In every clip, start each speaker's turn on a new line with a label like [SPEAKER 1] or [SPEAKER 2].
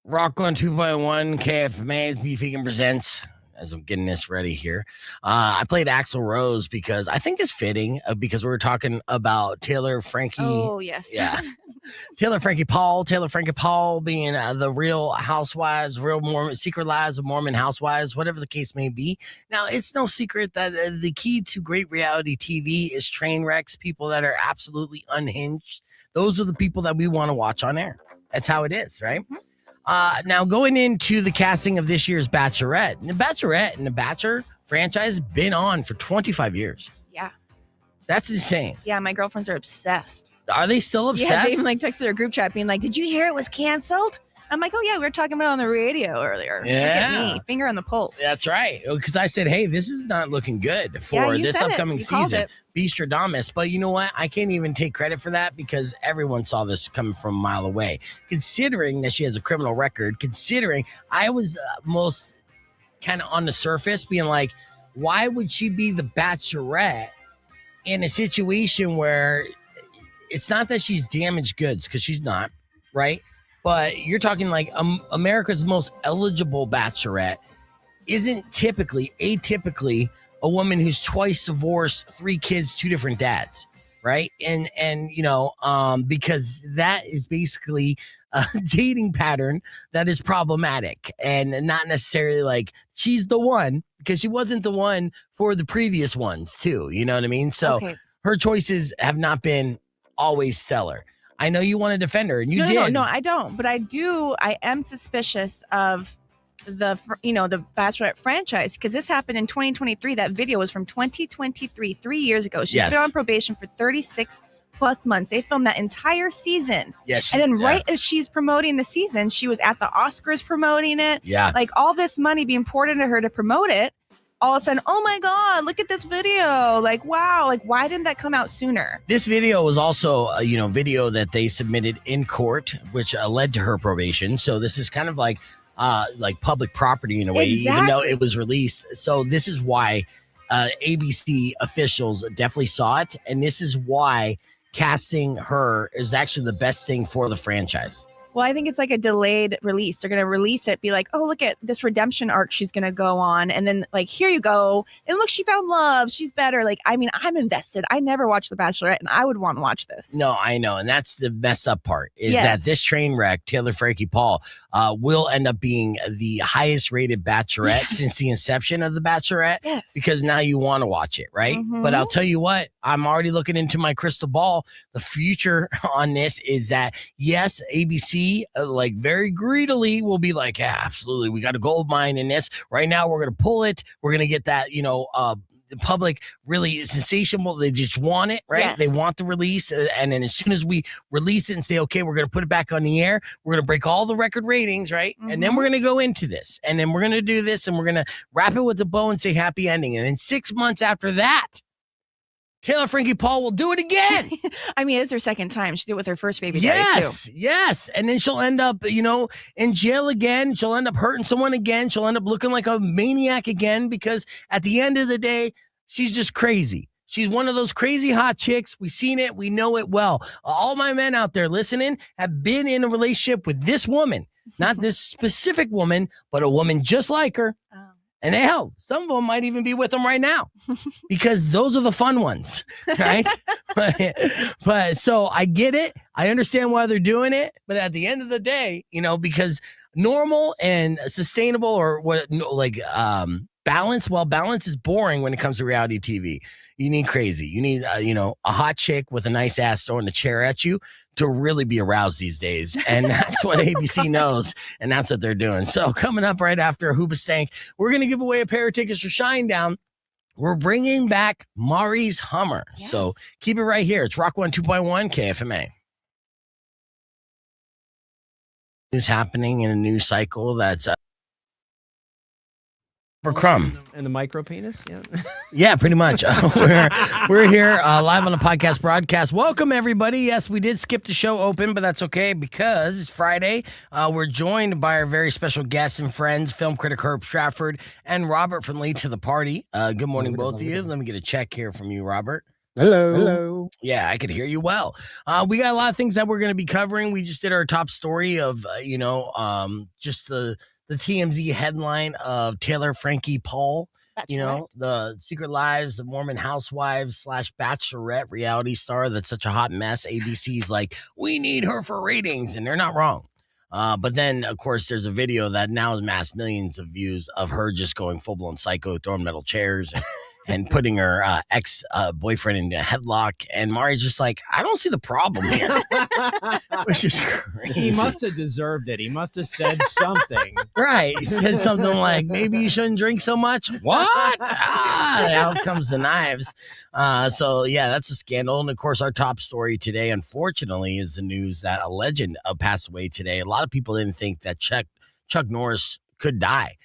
[SPEAKER 1] Rock on 2.1 KFMA's Beef Vegan presents. As I'm getting this ready here, I played Axl Rose because I think it's fitting because we were talking about Taylor Frankie.
[SPEAKER 2] Oh, yes.
[SPEAKER 1] Yeah. Taylor Frankie Paul being the Real Housewives, Real Mormon, Secret Lives of Mormon Housewives, whatever the case may be. Now, it's no secret that the key to great reality TV is train wrecks, people that are absolutely unhinged. Those are the people that we want to watch on air. That's how it is, right? Mm-hmm. Now, going into the casting of this year's Bachelorette, the Bachelorette and the Bachelor franchise has been on for 25 years.
[SPEAKER 2] Yeah.
[SPEAKER 1] That's insane.
[SPEAKER 2] Yeah, my girlfriends are obsessed.
[SPEAKER 1] Are they still obsessed?
[SPEAKER 2] Yeah, they even texted their group chat being like, did you hear it was canceled? I'm like, oh, yeah, we were talking about it on the radio earlier.
[SPEAKER 1] Yeah.
[SPEAKER 2] Look at me, finger on the pulse.
[SPEAKER 1] That's right. Because I said, hey, this is not looking good for this upcoming season. Beastradamus. But you know what? I can't even take credit for that because everyone saw this coming from a mile away. Considering that she has a criminal record, considering I was most kind of on the surface being like, why would she be the Bachelorette in a situation where it's not that she's damaged goods, because she's not, right? But you're talking like America's most eligible Bachelorette isn't atypically a woman who's twice divorced, 3 kids, 2 different dads, right? And you know, because that is basically a dating pattern that is problematic and not necessarily like she's the one, because she wasn't the one for the previous ones too. You know what I mean? So her choices have not been always stellar. I know you want to defend her, and you did.
[SPEAKER 2] No, I don't. But I am suspicious of the Bachelorette franchise because this happened in 2023. That video was from 2023, 3 years ago. She's been on probation for 36 plus months. They filmed that entire season.
[SPEAKER 1] Yes.
[SPEAKER 2] And then right as she's promoting the season, she was at the Oscars promoting it.
[SPEAKER 1] Yeah.
[SPEAKER 2] Like all this money being poured into her to promote it. All of a sudden, oh my God, look at this video. Like, wow. Like, why didn't that come out sooner?
[SPEAKER 1] This video was also a video that they submitted in court, which led to her probation. So this is kind of like public property in a way, even though it was released. So this is why ABC officials definitely saw it. And this is why casting her is actually the best thing for the franchise.
[SPEAKER 2] Well, I think it's like a delayed release. They're going to release it, be like, oh, look at this redemption arc she's going to go on. And then like, here you go. And look, she found love. She's better. Like, I mean, I'm invested. I never watched The Bachelorette and I would want to watch this.
[SPEAKER 1] No, I know. And that's the messed up part is that this train wreck, Taylor Frankie Paul, will end up being the highest rated Bachelorette since the inception of The Bachelorette because now you want to watch it, right? Mm-hmm. But I'll tell you what, I'm already looking into my crystal ball. The future on this is that, yes, ABC like very greedily will be like, yeah, absolutely, we got a gold mine in this right now, we're gonna pull it, we're gonna get that the public really sensational, they just want it, right? They want the release, and then as soon as we release it and say, okay, we're gonna put it back on the air, we're gonna break all the record ratings, right? And then we're gonna go into this, and then we're gonna do this, and we're gonna wrap it with a bow and say happy ending, and then 6 months after that, Taylor Frankie Paul will do it again.
[SPEAKER 2] I mean, it's her second time. She did it with her first baby daddy, too.
[SPEAKER 1] Yes. And then she'll end up, in jail again. She'll end up hurting someone again. She'll end up looking like a maniac again because at the end of the day, she's just crazy. She's one of those crazy hot chicks. We've seen it. We know it well. All my men out there listening have been in a relationship with this woman. Not this specific woman, but a woman just like her. And hell, some of them might even be with them right now because those are the fun ones, right? but so I get it. I understand why they're doing it. But at the end of the day, because normal and sustainable or balance, well, balance is boring when it comes to reality TV. You need crazy. You need, a hot chick with a nice ass throwing a chair at you to really be aroused these days. And that's what ABC knows. And that's what they're doing. So coming up right after Hoobastank, we're going to give away a pair of tickets for Shinedown. We're bringing back Mari's Hummer. Yes. So keep it right here. It's Rock 102.1 KFMA. News happening in a news cycle that's for Crumb.
[SPEAKER 3] And the micro penis? Yeah.
[SPEAKER 1] Yeah, pretty much. We're here live on the podcast broadcast. Welcome, everybody. Yes, we did skip the show open, but that's okay because it's Friday. We're joined by our very special guests and friends, film critic Herb Stratford and Robert from Late to the Party. Good morning, both of you. Let me get a check here from you, Robert.
[SPEAKER 3] Hello.
[SPEAKER 1] Yeah, I could hear you well. We got a lot of things that we're going to be covering. We just did our top story of, just the TMZ headline of Taylor Frankie Paul.
[SPEAKER 2] Bachelorette.
[SPEAKER 1] The Secret Lives of Mormon Housewives / Bachelorette reality star that's such a hot mess. ABC's like, we need her for ratings, and they're not wrong. But then, of course, there's a video that now has amassed millions of views of her just going full-blown psycho, throwing metal chairs and putting her ex-boyfriend in a headlock. And Mari's just like, I don't see the problem here, which is crazy.
[SPEAKER 3] He must have deserved it. He must have said something.
[SPEAKER 1] Right. He said something like, maybe you shouldn't drink so much. What? Out comes the knives. So, yeah, that's a scandal. And, of course, our top story today, unfortunately, is the news that a legend passed away today. A lot of people didn't think that Chuck Norris could die.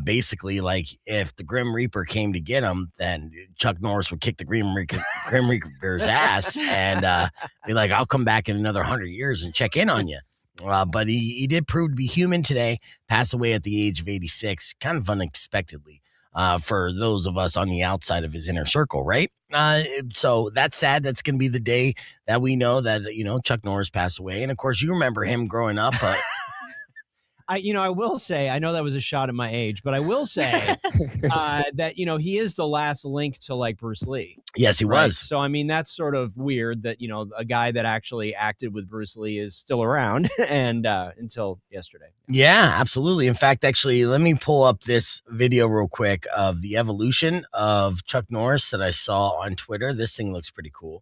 [SPEAKER 1] Basically, like, if the Grim Reaper came to get him, then Chuck Norris would kick the Grim Reaper's ass and be like, I'll come back in another 100 years and check in on you. But he did prove to be human today, passed away at the age of 86, kind of unexpectedly for those of us on the outside of his inner circle, right? So that's sad. That's going to be the day that we know that, Chuck Norris passed away. And, of course, you remember him growing up.
[SPEAKER 3] I will say, I know that was a shot at my age, but I will say that, he is the last link to like Bruce Lee.
[SPEAKER 1] Yes, he was.
[SPEAKER 3] So, I mean, that's sort of weird that, a guy that actually acted with Bruce Lee is still around and until yesterday.
[SPEAKER 1] Yeah, absolutely. In fact, actually, let me pull up this video real quick of the evolution of Chuck Norris that I saw on Twitter. This thing looks pretty cool.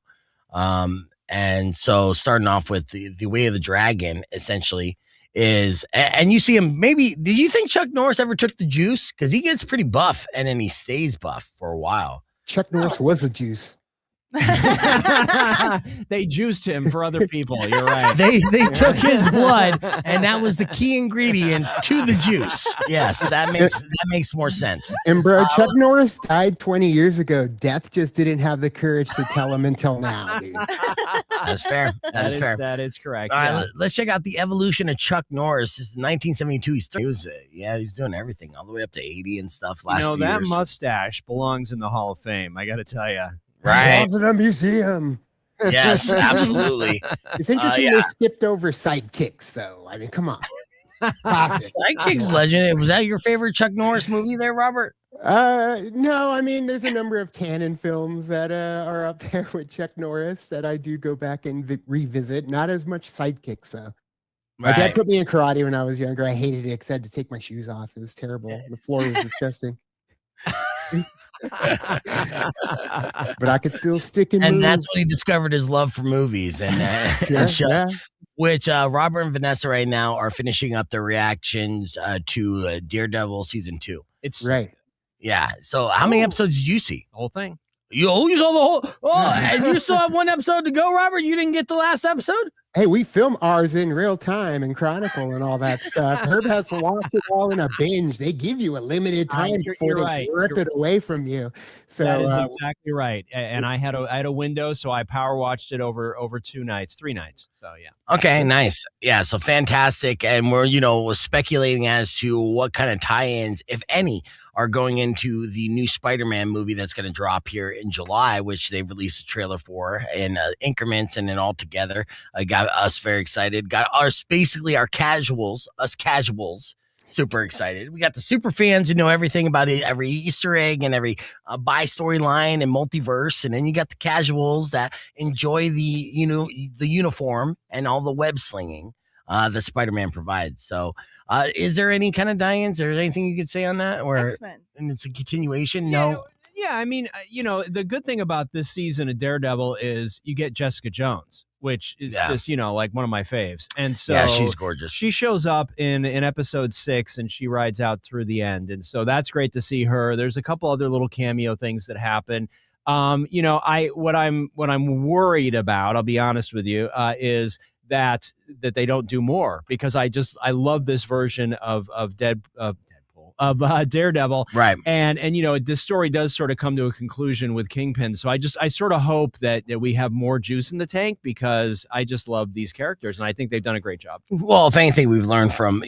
[SPEAKER 1] And so starting off with the Way of the Dragon, essentially, is, and you see him, maybe, do you think Chuck Norris ever took the juice? Because he gets pretty buff and then he stays buff for a while.
[SPEAKER 4] Chuck Norris was a juice.
[SPEAKER 3] They juiced him for other people. You're right.
[SPEAKER 1] They took his blood, and that was the key ingredient to the juice. Yes, that makes more sense.
[SPEAKER 4] And bro, Chuck Norris died 20 years ago. Death just didn't have the courage to tell him until now, dude.
[SPEAKER 1] That's fair. That is fair.
[SPEAKER 3] That is correct.
[SPEAKER 1] All right, let's check out the evolution of Chuck Norris. This is 1972. He's doing everything all the way up to 80 and stuff.
[SPEAKER 3] That mustache belongs in the Hall of Fame. I got to tell you.
[SPEAKER 1] Right.
[SPEAKER 4] Belongs in a museum.
[SPEAKER 1] Yes, absolutely.
[SPEAKER 4] It's interesting they skipped over Sidekicks, so I mean, come on.
[SPEAKER 1] Sidekicks legend. Was that your favorite Chuck Norris movie there, Robert?
[SPEAKER 4] No, I mean, there's a number of canon films that are up there with Chuck Norris that I do go back and revisit. Not as much Sidekicks, though. My dad put me in karate when I was younger. I hated it because I had to take my shoes off. It was terrible. The floor was disgusting. But I could still stick in.
[SPEAKER 1] And that's when he discovered his love for movies and shows, which Robert and Vanessa right now are finishing up their reactions to Daredevil season 2.
[SPEAKER 3] It's
[SPEAKER 4] right.
[SPEAKER 1] Yeah. So how many episodes did you see?
[SPEAKER 3] The whole thing.
[SPEAKER 1] You saw the whole. Oh, and you still have one episode to go, Robert. You didn't get the last episode.
[SPEAKER 4] Hey, we film ours in real time and chronicle and all that stuff. Herb has to watch it all in a binge. They give you a limited time before they rip it away from you. So
[SPEAKER 3] that is exactly right. And I had a window, so I power watched it over 3 nights. So yeah.
[SPEAKER 1] Okay, nice. Yeah, so fantastic. And we're speculating as to what kind of tie-ins, if any, are going into the new Spider-Man movie that's going to drop here in July, which they've released a trailer for in increments and then all together. Got us very excited. Got us casuals, super excited. We got the super fans who know everything about it, every Easter egg and every bi storyline and multiverse, and then you got the casuals that enjoy the uniform and all the web slinging that Spider-Man provides. So is there any kind of die-ins or anything you could say on that, or
[SPEAKER 2] X-Men.
[SPEAKER 1] And it's a continuation?
[SPEAKER 3] No. Yeah, I mean, the good thing about this season of Daredevil is you get Jessica Jones, which is just, like one of my faves. And so
[SPEAKER 1] she's gorgeous.
[SPEAKER 3] She shows up in episode 6 and she rides out through the end. And so that's great to see her. There's a couple other little cameo things that happen. What I'm worried about, I'll be honest with you, is that they don't do more, because I love this version of Deadpool. of Daredevil.
[SPEAKER 1] Right.
[SPEAKER 3] And this story does sort of come to a conclusion with Kingpin. So I sort of hope that we have more juice in the tank, because I just love these characters and I think they've done a great job.
[SPEAKER 1] Well, if anything we've learned from,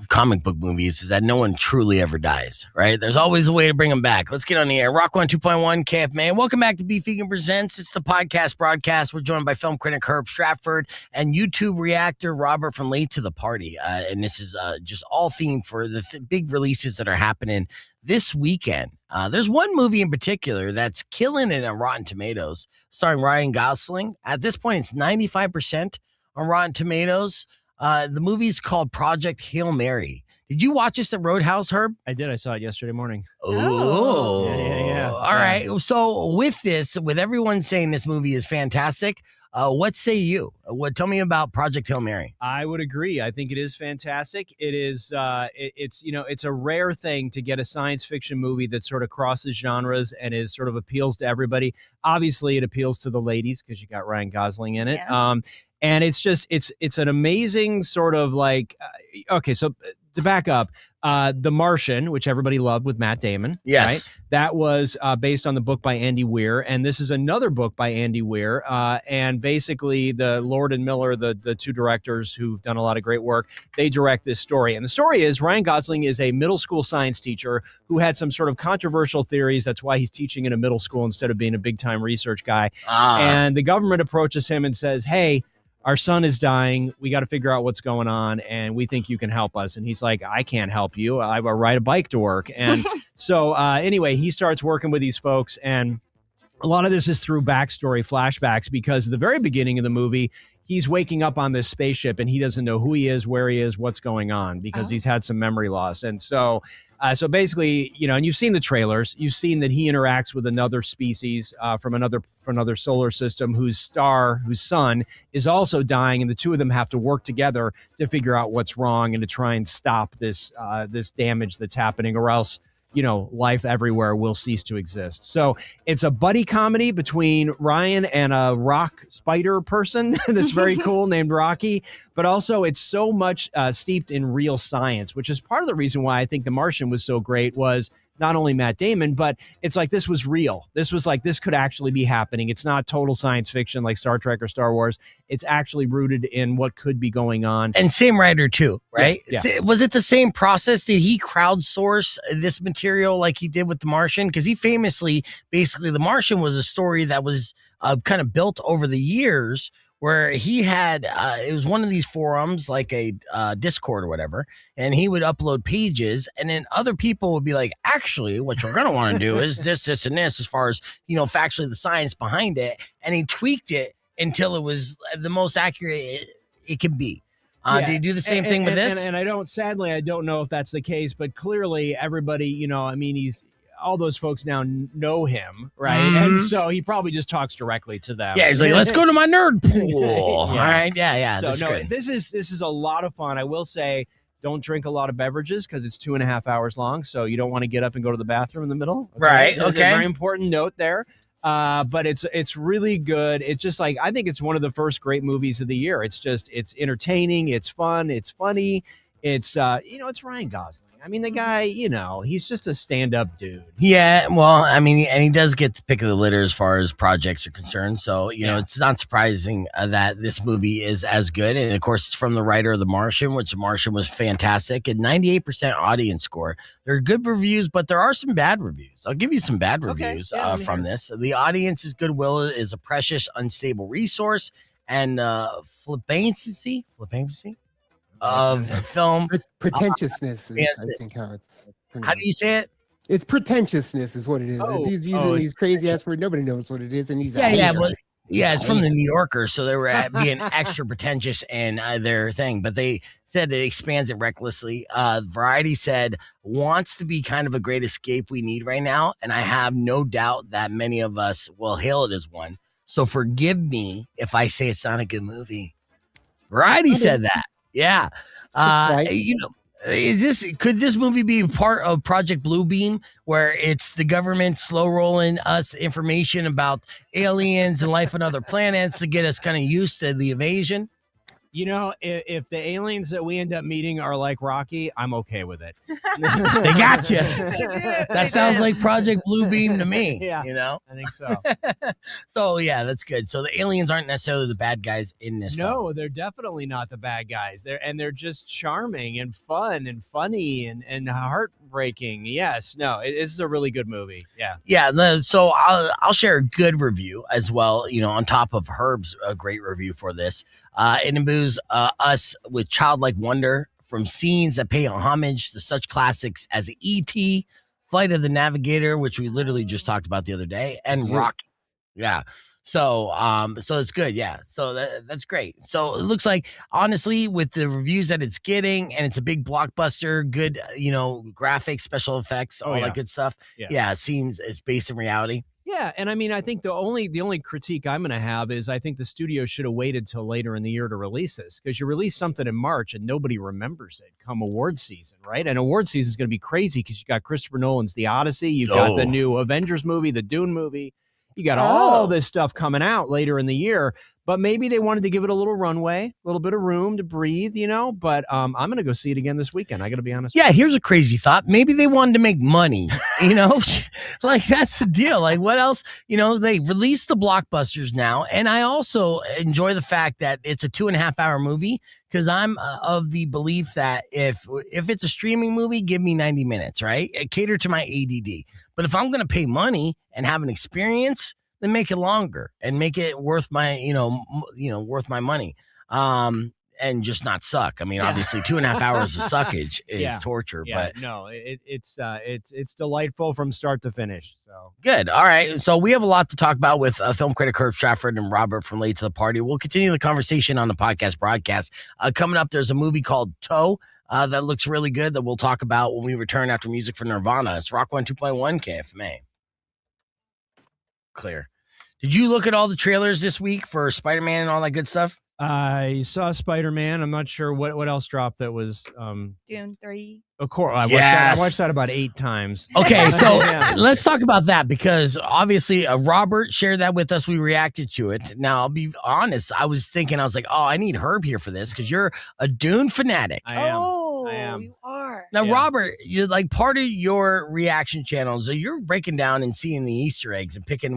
[SPEAKER 1] comic book movies is that no one truly ever dies, right? There's always a way to bring them back. Let's get on the air. Rock 102.1 KFMA. Welcome back to Beef Vegan Presents. It's the podcast broadcast. We're joined by film critic Herb Stratford and YouTube reactor Robert from Late to the Party. And this is just all themed for the big releases that are happening this weekend. There's one movie in particular that's killing it on Rotten Tomatoes, starring Ryan Gosling. At this point, it's 95% on Rotten Tomatoes. The movie's called Project Hail Mary. Did you watch this at Roadhouse, Herb?
[SPEAKER 3] I did. I saw it yesterday morning.
[SPEAKER 1] Oh.
[SPEAKER 3] Yeah.
[SPEAKER 1] All right. So with everyone saying this movie is fantastic, what say you? Tell me about Project Hail Mary.
[SPEAKER 3] I would agree. I think it is fantastic. It is. It's a rare thing to get a science fiction movie that sort of crosses genres and is sort of appeals to everybody. Obviously, it appeals to the ladies because you got Ryan Gosling in it.
[SPEAKER 2] Yeah.
[SPEAKER 3] And it's an amazing sort of like. Okay, so to back up, The Martian, which everybody loved with Matt Damon.
[SPEAKER 1] Yes.
[SPEAKER 3] Right? That was based on the book by Andy Weir. And this is another book by Andy Weir. And basically the Lord and Miller, the two directors who've done a lot of great work, they direct this story. And the story is Ryan Gosling is a middle school science teacher who had some sort of controversial theories. That's why he's teaching in a middle school instead of being a big time research guy. And the government approaches him and says, hey, our son is dying. We got to figure out what's going on, and we think you can help us. And he's like, I can't help you. I ride a bike to work. And so anyway, he starts working with these folks, and a lot of this is through backstory flashbacks, because at the very beginning of the movie, he's waking up on this spaceship and he doesn't know who he is, where he is, what's going on, because he's had some memory loss. And so basically, and you've seen the trailers, you've seen that he interacts with another species from another solar system whose sun is also dying. And the two of them have to work together to figure out what's wrong and to try and stop this damage that's happening, or else life everywhere will cease to exist. So it's a buddy comedy between Ryan and a rock spider person that's very cool named Rocky, but also it's so much steeped in real science, which is part of the reason why I think The Martian was so great. Was not only Matt Damon, but it's like this was real. This was like, this could actually be happening. It's not total science fiction like Star Trek or Star Wars. It's actually rooted in what could be going on.
[SPEAKER 1] And same writer too, right?
[SPEAKER 3] Yeah.
[SPEAKER 1] Was it the same process? Did he crowdsource this material like he did with The Martian? Because he famously, basically, The Martian was a story that was kind of built over the years, where he had, it was one of these forums, like a Discord or whatever, and he would upload pages, and then other people would be like, actually, what you're going to want to do is this, and this, as far as, factually the science behind it. And he tweaked it until it was the most accurate it could be. Do you do the same thing with this?
[SPEAKER 3] And sadly, I don't know if that's the case, but clearly everybody, he's, all those folks now know him, right? Mm-hmm. And so he probably just talks directly to them.
[SPEAKER 1] Yeah, he's like, let's go to my nerd pool. All right, yeah.
[SPEAKER 3] So this is a lot of fun. I will say, don't drink a lot of beverages because it's 2.5 hours long. So you don't want to get up and go to the bathroom in the middle. Okay?
[SPEAKER 1] Right.
[SPEAKER 3] There's a very important note there. But it's really good. It's just like, I think it's one of the first great movies of the year. It's entertaining. It's fun. It's funny. It's it's Ryan Gosling. I mean, the guy, he's just a stand-up dude.
[SPEAKER 1] Yeah, well, I mean, and he does get the pick of the litter as far as projects are concerned. So, it's not surprising that this movie is as good. And of course, it's from the writer of The Martian, which The Martian was fantastic. And 98% audience score. There are good reviews, but there are some bad reviews. I'll give you some bad reviews from this. The audience's goodwill is a precious, unstable resource, and flippancy of film.
[SPEAKER 4] Pretentiousness is, I think, how it's.
[SPEAKER 1] How do you say it?
[SPEAKER 4] It's pretentiousness is what it is. He's using these crazy ass words. Nobody knows what it is, and he's
[SPEAKER 1] it's from the New Yorker, so they were being extra pretentious in their thing. But they said it expands it recklessly. Variety said wants to be kind of a great escape we need right now, and I have no doubt that many of us will hail it as one. So forgive me if I say it's not a good movie. Variety said that. Yeah. Could this movie be part of Project Bluebeam, where it's the government slow rolling us information about aliens and life on other planets to get us kind of used to the invasion?
[SPEAKER 3] You know, if the aliens that we end up meeting are like Rocky, I'm okay with it.
[SPEAKER 1] They got you. That sounds like Project Bluebeam to me.
[SPEAKER 3] Yeah,
[SPEAKER 1] you know,
[SPEAKER 3] I think so.
[SPEAKER 1] So yeah, that's good. So the aliens aren't necessarily the bad guys in this.
[SPEAKER 3] No,
[SPEAKER 1] film.
[SPEAKER 3] they're definitely not the bad guys. They're just charming and fun and funny and heartbreaking. Yes, no, it's a really good movie. Yeah.
[SPEAKER 1] So I'll share a good review as well. You know, on top of Herb's great review for this. It imbues us with childlike wonder from scenes that pay homage to such classics as E.T., Flight of the Navigator, which we literally just talked about the other day, and Rocky. Yeah. So it's good. Yeah. So that's great. So it looks like, honestly, with the reviews that it's getting, and it's a big blockbuster, good, graphics, special effects, all that good stuff. Yeah. It seems it's based in reality.
[SPEAKER 3] Yeah, and I mean, I think the only critique I'm going to have is I think the studio should have waited till later in the year to release this, because you release something in March and nobody remembers it come award season, right? And award season is going to be crazy because you got Christopher Nolan's The Odyssey, you've got the new Avengers movie, the Dune movie, you got all this stuff coming out later in the year. But maybe they wanted to give it a little runway, a little bit of room to breathe, But I'm going to go see it again this weekend. I got to be honest.
[SPEAKER 1] Yeah, here's a crazy thought. Maybe they wanted to make money, Like, that's the deal. Like, what else? They release the blockbusters now. And I also enjoy the fact that it's a 2.5 hour movie, because I'm of the belief that if it's a streaming movie, give me 90 minutes, right? Cater to my ADD. But if I'm going to pay money and have an experience, then make it longer and make it worth my, worth my money. And just not suck. I mean, obviously 2.5 hours of suckage is torture, but
[SPEAKER 3] no, it's delightful from start to finish. So
[SPEAKER 1] good. All right. So we have a lot to talk about with film critic Herb Stratford and Robert from Late to the Party. We'll continue the conversation on the podcast broadcast. Coming up, there's a movie called Toe that looks really good that we'll talk about when we return after music for Nirvana. It's Rock 102.1 KFMA. Clear. Did you look at all the trailers this week for Spider-Man and all that good stuff?
[SPEAKER 3] I saw Spider-Man. I'm not sure what else dropped that was
[SPEAKER 2] Dune 3.
[SPEAKER 3] Of course. I watched that about 8 times.
[SPEAKER 1] Okay, so let's talk about that, because obviously Robert shared that with us. We reacted to it. Now, I'll be honest. I was like, oh, I need Herb here for this, because you're a Dune fanatic.
[SPEAKER 3] I am.
[SPEAKER 2] You are.
[SPEAKER 1] Now, Robert, you're like, part of your reaction channels, so you're breaking down and seeing the Easter eggs and picking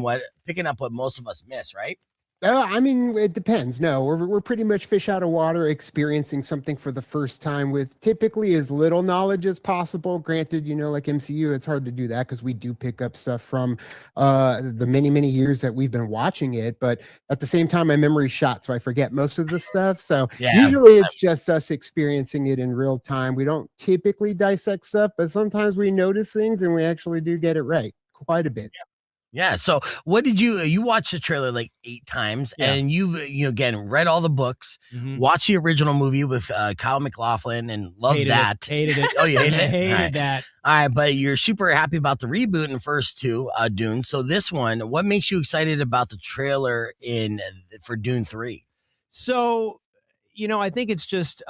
[SPEAKER 1] up what most of us miss, right?
[SPEAKER 4] I mean, it depends. No, we're pretty much fish out of water, experiencing something for the first time with typically as little knowledge as possible. Granted, like MCU, it's hard to do that because we do pick up stuff from the many, many years that we've been watching it. But at the same time, my memory's shot, so I forget most of the stuff. So usually it's just us experiencing it in real time. We don't typically dissect stuff, but sometimes we notice things and we actually do get it right quite a bit.
[SPEAKER 1] Yeah. So what did you watched the trailer like 8 times, and you again read all the books, watched the original movie with Kyle MacLachlan and loved that.
[SPEAKER 3] Hated it.
[SPEAKER 1] Oh, you hated it?
[SPEAKER 3] Hated that.
[SPEAKER 1] All right, but you're super happy about the reboot in the first 2 Dune. So this one, what makes you excited about the trailer for Dune 3?
[SPEAKER 3] So, I think it's just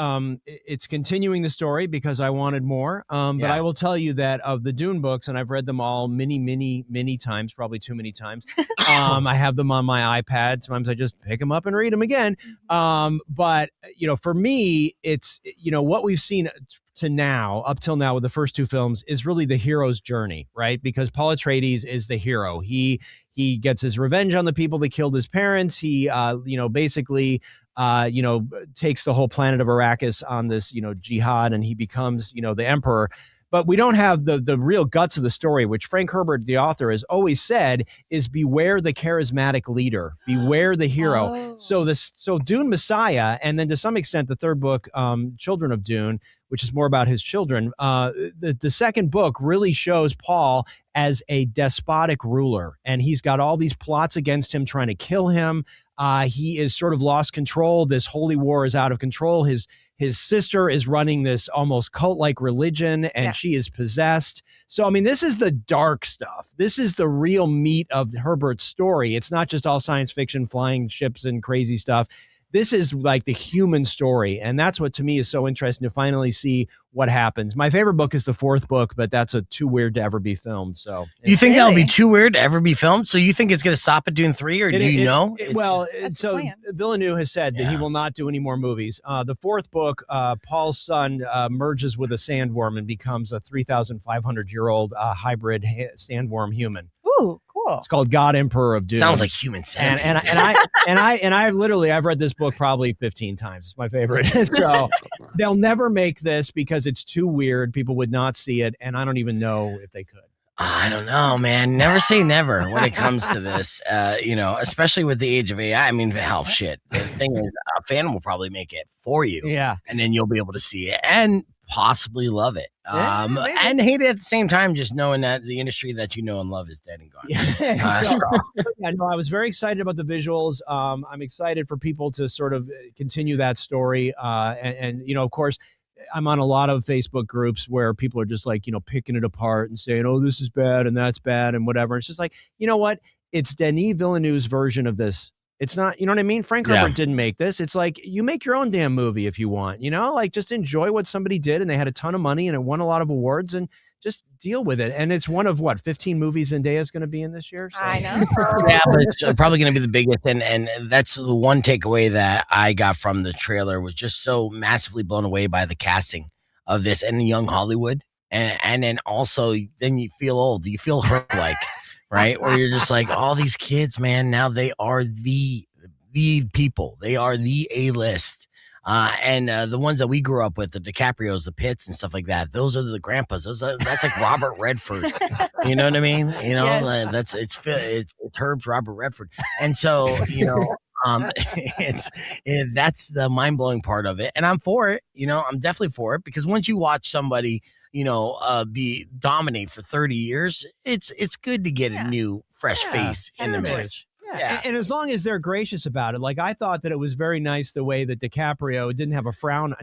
[SPEAKER 3] it's continuing the story because I wanted more. But I will tell you that of the Dune books, and I've read them all many times, probably too many times. I have them on my iPad. Sometimes I just pick them up and read them again. But for me, it's what we've seen up till now with the first 2 films is really the hero's journey, right? Because Paul Atreides is the hero. He gets his revenge on the people that killed his parents. He basically takes the whole planet of Arrakis on this, jihad, and he becomes, the emperor. But we don't have the real guts of the story, which Frank Herbert, the author, has always said is beware the charismatic leader, beware the hero. So Dune Messiah, and then to some extent the third book, Children of Dune, which is more about his children. The second book really shows Paul as a despotic ruler, and he's got all these plots against him trying to kill him. He is sort of lost control. This holy war is out of control. His sister is running this almost cult-like religion, and she is possessed. So, I mean, this is the dark stuff. This is the real meat of Herbert's story. It's not just all science fiction, flying ships and crazy stuff. This is like the human story. And that's what to me is so interesting to finally see what happens. My favorite book is the fourth book, but that's too weird to ever be filmed. So
[SPEAKER 1] you think that'll be too weird to ever be filmed? So you think it's going to stop at doing 3, or do you know?
[SPEAKER 3] So Villeneuve has said that he will not do any more movies. The fourth book, Paul's son merges with a sandworm and becomes a 3,500-year-old hybrid sandworm human.
[SPEAKER 2] Ooh, cool.
[SPEAKER 3] It's called God Emperor of Doom.
[SPEAKER 1] Sounds like Human Centipede.
[SPEAKER 3] I've read this book probably 15 times. It's my favorite. So they'll never make this because it's too weird. People would not see it, and I don't even know if they could.
[SPEAKER 1] I don't know, man. Never say never when it comes to this. Especially with the age of AI. I mean, hell, shit. The thing is, a fan will probably make it for you.
[SPEAKER 3] Yeah,
[SPEAKER 1] and then you'll be able to see it and possibly love it. And hate it at the same time, just knowing that the industry that you know and love is dead and gone.
[SPEAKER 3] I was very excited about the visuals. I'm excited for people to sort of continue that story. And of course, I'm on a lot of Facebook groups where people are just like, picking it apart and saying, oh, this is bad and that's bad and whatever. It's just like, you know what? It's Denis Villeneuve's version of this. It's not, you know what I mean? Frank Herbert didn't make this. It's like, you make your own damn movie if you want, like just enjoy what somebody did, and they had a ton of money and it won a lot of awards, and just deal with it. And it's one of 15 movies Zendaya's going to be in this year. So.
[SPEAKER 2] I know.
[SPEAKER 1] Yeah, but it's probably going to be the biggest. And that's the one takeaway that I got from the trailer, was just so massively blown away by the casting of this and the young Hollywood. And then also, then you feel old. You feel hurt like. Right? Where you're just like, all these kids, man, now they are the people. They are the A-list. And the ones that we grew up with, the DiCaprios, the Pitts and stuff like that, those are the grandpas. That's like Robert Redford. You know what I mean? Yes. It's Herb's Robert Redford. And so, that's the mind-blowing part of it. And I'm for it. I'm definitely for it, because once you watch somebody be dominate for 30 years, it's good to get a new, fresh face in the mix.
[SPEAKER 3] Yeah. And as long as they're gracious about it, like I thought that it was very nice the way that DiCaprio didn't have a frown.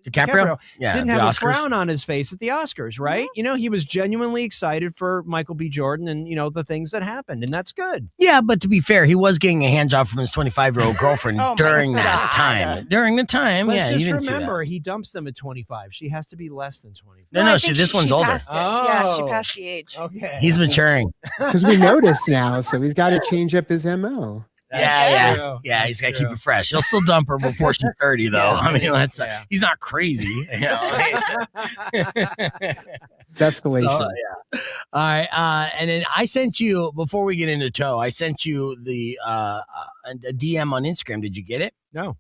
[SPEAKER 3] DiCaprio didn't have a frown on his face at the Oscars, right? Mm-hmm. He was genuinely excited for Michael B. Jordan and, the things that happened, and that's good.
[SPEAKER 1] Yeah, but to be fair, he was getting a hand job from his 25-year-old girlfriend during that time. During the time,
[SPEAKER 3] Let's
[SPEAKER 1] you
[SPEAKER 3] just remember, he dumps them at 25. She has to be less than 25.
[SPEAKER 1] No, this one's older.
[SPEAKER 2] Yeah, she passed the age.
[SPEAKER 3] Okay.
[SPEAKER 1] He's maturing.
[SPEAKER 4] Because we noticed now, so he's got to change up his MO.
[SPEAKER 1] Yeah, he's got to keep it fresh. He'll still dump her before she's 30, though. I mean, he's not crazy.
[SPEAKER 4] It's escalation.
[SPEAKER 1] So, All right. And then I sent you, before we get into Toe, I sent you the a DM on Instagram. Did you get it?
[SPEAKER 3] No.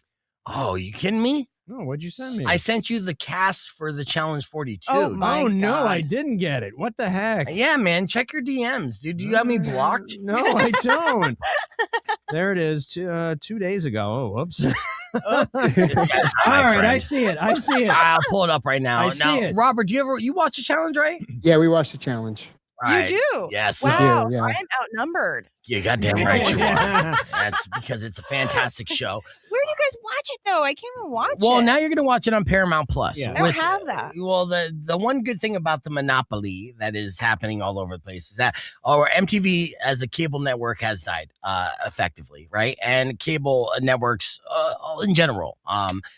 [SPEAKER 1] Oh, you kidding me?
[SPEAKER 3] No, what'd you send me?
[SPEAKER 1] I sent you the cast for the Challenge 42.
[SPEAKER 3] Oh no, I didn't get it. What the heck?
[SPEAKER 1] Yeah, man. Check your DMs, dude. Do you have me blocked?
[SPEAKER 3] No, I don't. There it is. 2 days ago. Oh, whoops. All right, I see it.
[SPEAKER 1] I'll pull it up right now.
[SPEAKER 3] I see it.
[SPEAKER 1] Robert, you watch the challenge, right?
[SPEAKER 4] Yeah, we watched the challenge.
[SPEAKER 1] Right.
[SPEAKER 2] You do?
[SPEAKER 1] Yes.
[SPEAKER 2] Wow,
[SPEAKER 4] yeah.
[SPEAKER 2] I am outnumbered.
[SPEAKER 1] You goddamn right you are. That's because it's a fantastic show.
[SPEAKER 2] Where do you guys watch it, though? I can't even watch it.
[SPEAKER 1] Well, now you're going to watch it on Paramount Plus.
[SPEAKER 3] Yeah.
[SPEAKER 2] I don't have that.
[SPEAKER 1] Well, the one good thing about the monopoly that is happening all over the place is that MTV as a cable network has died effectively, right? And cable networks in general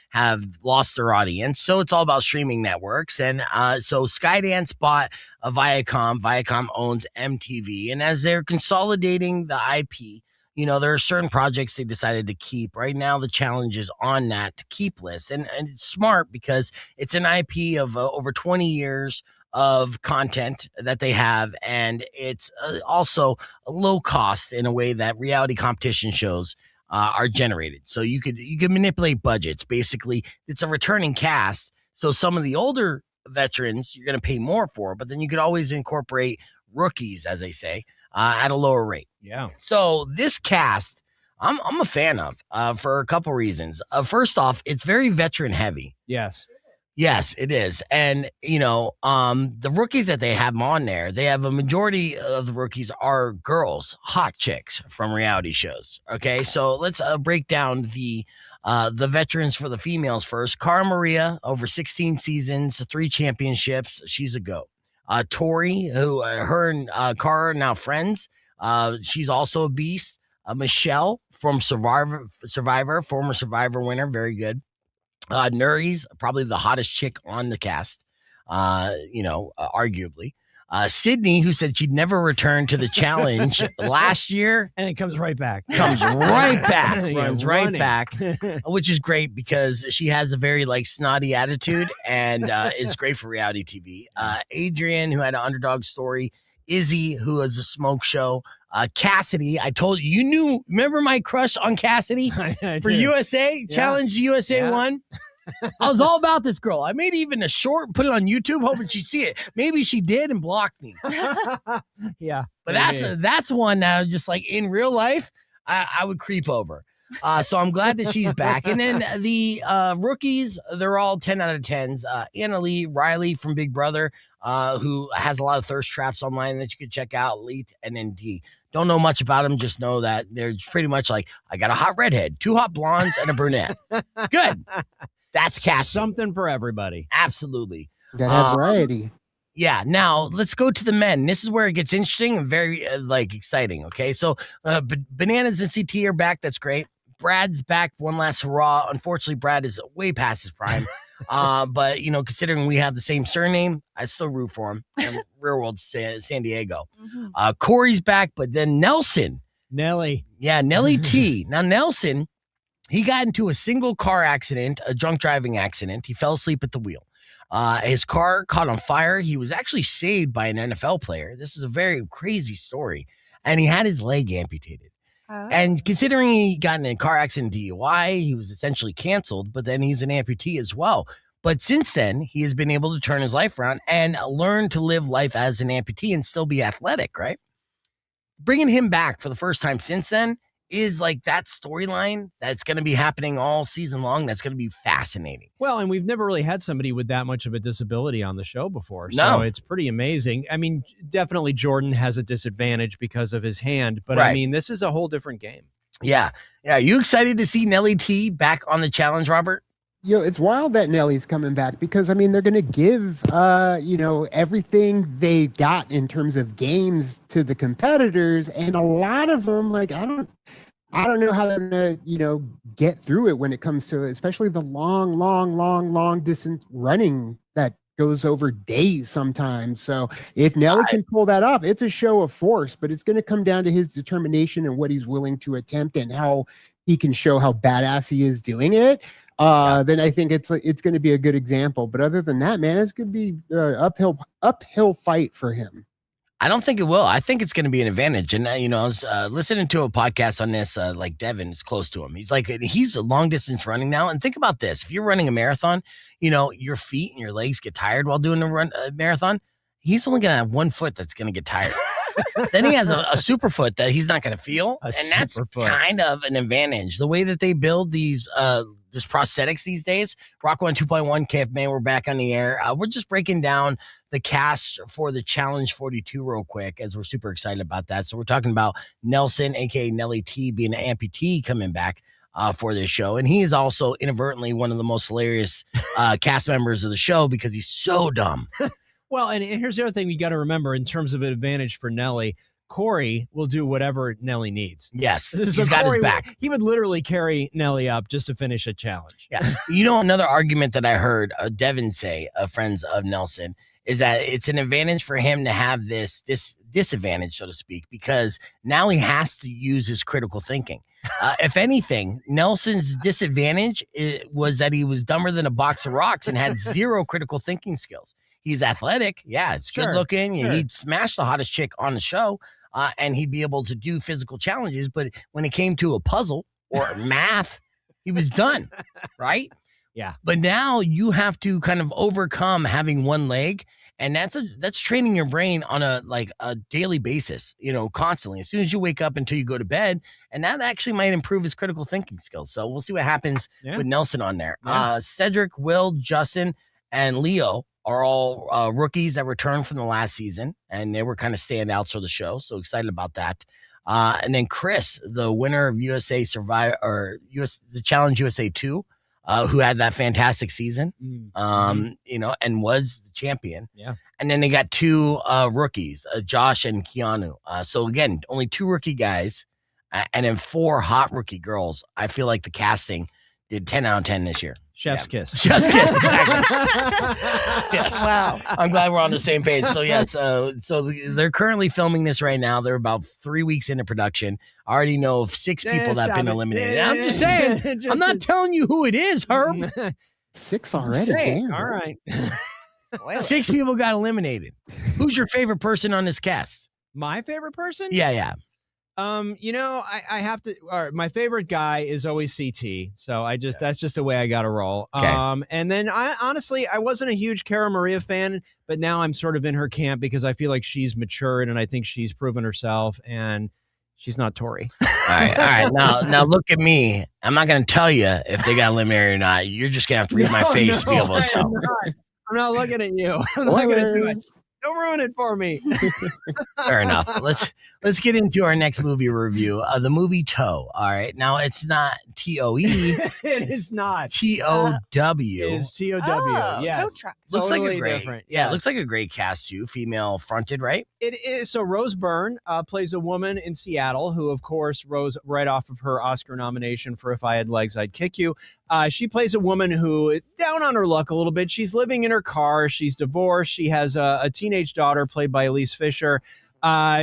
[SPEAKER 1] have lost their audience. So it's all about streaming networks. And so Skydance bought Viacom. Viacom owns MTV. And as they're consolidating the IP, there are certain projects they decided to keep. Right now, the challenge is on that to keep list. And it's smart because it's an IP of over 20 years of content that they have. And it's also low cost in a way that reality competition shows are generated. So you could manipulate budgets. Basically, it's a returning cast. So some of the older veterans you're going to pay more for, but then you could always incorporate rookies, as they say, at a lower rate.
[SPEAKER 3] Yeah.
[SPEAKER 1] So this cast, I'm a fan of for a couple reasons. First off, it's very veteran heavy.
[SPEAKER 3] Yes.
[SPEAKER 1] Yes, it is. And, the rookies that they have on there, they have a majority of the rookies are girls, hot chicks from reality shows. Okay. So let's break down the veterans for the females first. Cara Maria, over 16 seasons, 3 championships. She's a GOAT. Tori, who her and Cara are now friends. She's also a beast. Michelle from Survivor, former Survivor winner, very good. Nuri's probably the hottest chick on the cast, arguably. Sydney, who said she'd never return to the challenge last year.
[SPEAKER 3] And it comes right back.
[SPEAKER 1] Runs right back, which is great because she has a very snotty attitude and is great for reality TV. Adrian, who had an underdog story. Izzy, who has a smoke show. Cassidy, I told you, remember my crush on Cassidy for USA? Challenge USA 1? I was all about this girl. I made even a short, put it on YouTube, hoping she'd see it. Maybe she did and blocked me.
[SPEAKER 3] Yeah.
[SPEAKER 1] But that's one that I was just in real life, I would creep over. So I'm glad that she's back. And then the rookies, they're all 10 out of 10s. Anna Lee, Riley from Big Brother, who has a lot of thirst traps online that you could check out. Elite, and then D. Don't know much about them. Just know that they're pretty much I got a hot redhead, 2 hot blondes, and a brunette. Good. That's Cass.
[SPEAKER 3] Something for everybody.
[SPEAKER 1] Absolutely.
[SPEAKER 4] Gotta have variety.
[SPEAKER 1] Yeah. Now let's go to the men. This is where it gets interesting and very exciting. Okay. So Bananas and CT are back. That's great. Brad's back. One last hurrah. Unfortunately, Brad is way past his prime. But considering we have the same surname, I still root for him. Real World San Diego. Mm-hmm. Corey's back, but then Nelson.
[SPEAKER 3] Nelly.
[SPEAKER 1] Yeah, Nelly T. Now Nelson, he got into a single car accident, a drunk driving accident. He fell asleep at the wheel. His car caught on fire. He was actually saved by an NFL player. This is a very crazy story. And he had his leg amputated. And considering he got in a car accident DUI, he was essentially canceled, but then he's an amputee as well. But since then, he has been able to turn his life around and learn to live life as an amputee and still be athletic, right? Bringing him back for the first time since then is that storyline that's going to be happening all season long. That's going to be fascinating.
[SPEAKER 3] Well, and we've never really had somebody with that much of a disability on the show before.
[SPEAKER 1] No.
[SPEAKER 3] So it's pretty amazing. I mean, definitely Jordan has a disadvantage because of his hand, but
[SPEAKER 1] right.
[SPEAKER 3] I mean, this is a whole different game.
[SPEAKER 1] Yeah. Yeah. You excited to see Nelly T back on the challenge, Robert?
[SPEAKER 4] It's wild that Nelly's coming back because, they're going to give, everything they got in terms of games to the competitors. And a lot of them, I don't know how they're going to, get through it when it comes to, especially the long distance running that goes over days sometimes. So if Nelly can pull that off, it's a show of force, but it's going to come down to his determination and what he's willing to attempt and how he can show how badass he is doing it. Then I think it's going to be a good example. But other than that, man, it's going to be uphill fight for him.
[SPEAKER 1] I don't think it will. I think it's going to be an advantage. And, I was listening to a podcast on this, Devin is close to him. He's a long distance running now. And think about this. If you're running a marathon, your feet and your legs get tired while doing a marathon. He's only going to have one foot that's going to get tired. Then he has a super foot that he's not going to feel. And that's kind of an advantage. The way that they build these prosthetics these days. Rock 1 2.1, Caveman, we're back on the air. We're just breaking down the cast for the Challenge 42 real quick, as we're super excited about that. So we're talking about Nelson, aka Nelly T, being an amputee, coming back for this show. And he is also inadvertently one of the most hilarious cast members of the show because he's so dumb.
[SPEAKER 3] Well, and here's the other thing you got to remember in terms of an advantage for Nelly. Corey will do whatever Nelly needs.
[SPEAKER 1] Yes, he's got his back.
[SPEAKER 3] He would literally carry Nelly up just to finish a challenge.
[SPEAKER 1] Yeah. Another argument that I heard Devin say, friends of Nelson, is that it's an advantage for him to have this disadvantage, so to speak, because now he has to use his critical thinking. If anything, Nelson's disadvantage was that he was dumber than a box of rocks and had zero critical thinking skills. He's athletic. Yeah, it's good looking. Sure. He'd smash the hottest chick on the show. And he'd be able to do physical challenges. But when it came to a puzzle or math, he was done, right?
[SPEAKER 3] Yeah.
[SPEAKER 1] But now you have to kind of overcome having one leg. And that's training your brain on a daily basis, constantly. As soon as you wake up until you go to bed. And that actually might improve his critical thinking skills. So we'll see what happens with Nelson on there. Yeah. Cedric, Will, Justin, and Leo are all rookies that returned from the last season, and they were kind of standouts for the show. So excited about that. And then Chris, the winner of USA Survivor or the Challenge USA 2, who had that fantastic season, and was the champion.
[SPEAKER 3] Yeah.
[SPEAKER 1] And then they got 2 rookies, Josh and Keanu. So again, only 2 rookie guys. and then 4 hot rookie girls. I feel like the casting did 10 out of 10 this year.
[SPEAKER 3] Chef's kiss.
[SPEAKER 1] Chef's kiss. Exactly. Yes.
[SPEAKER 2] Wow.
[SPEAKER 1] I'm glad we're on the same page. So yes, so they're currently filming this right now. They're about 3 weeks into production. I already know of 6 people that have been eliminated. I'm just saying. I'm not telling you who it is, Herb.
[SPEAKER 4] 6 already. Damn.
[SPEAKER 3] All right.
[SPEAKER 1] 6 people got eliminated. Who's your favorite person on this cast?
[SPEAKER 3] My favorite person?
[SPEAKER 1] Yeah.
[SPEAKER 3] I have to. All right, my favorite guy is always CT. So that's just the way I got to roll.
[SPEAKER 1] Okay.
[SPEAKER 3] And then I wasn't a huge Cara Maria fan, but now I'm sort of in her camp because I feel like she's matured and I think she's proven herself and she's not Tori.
[SPEAKER 1] All right. Now look at me. I'm not going to tell you if they got eliminated or not. You're just going to have to read my face to be able to tell.
[SPEAKER 3] I'm not looking at you. I'm not going to do it. Don't ruin it for me.
[SPEAKER 1] Fair enough. Let's get into our next movie review. The movie Tow. All right. Now it's not TOE.
[SPEAKER 3] It is not
[SPEAKER 1] TOW.
[SPEAKER 3] It's TOW. Yes.
[SPEAKER 2] Tow truck.
[SPEAKER 1] Looks
[SPEAKER 3] totally
[SPEAKER 1] like a great.
[SPEAKER 3] different.
[SPEAKER 1] Yeah, it looks like a great cast too. Female fronted, right?
[SPEAKER 3] It is. So Rose Byrne plays a woman in Seattle who, of course, rose right off of her Oscar nomination for If I Had Legs, I'd Kick You. She plays a woman who is down on her luck a little bit. She's living in her car. She's divorced. She has a teenage daughter played by Elise Fisher.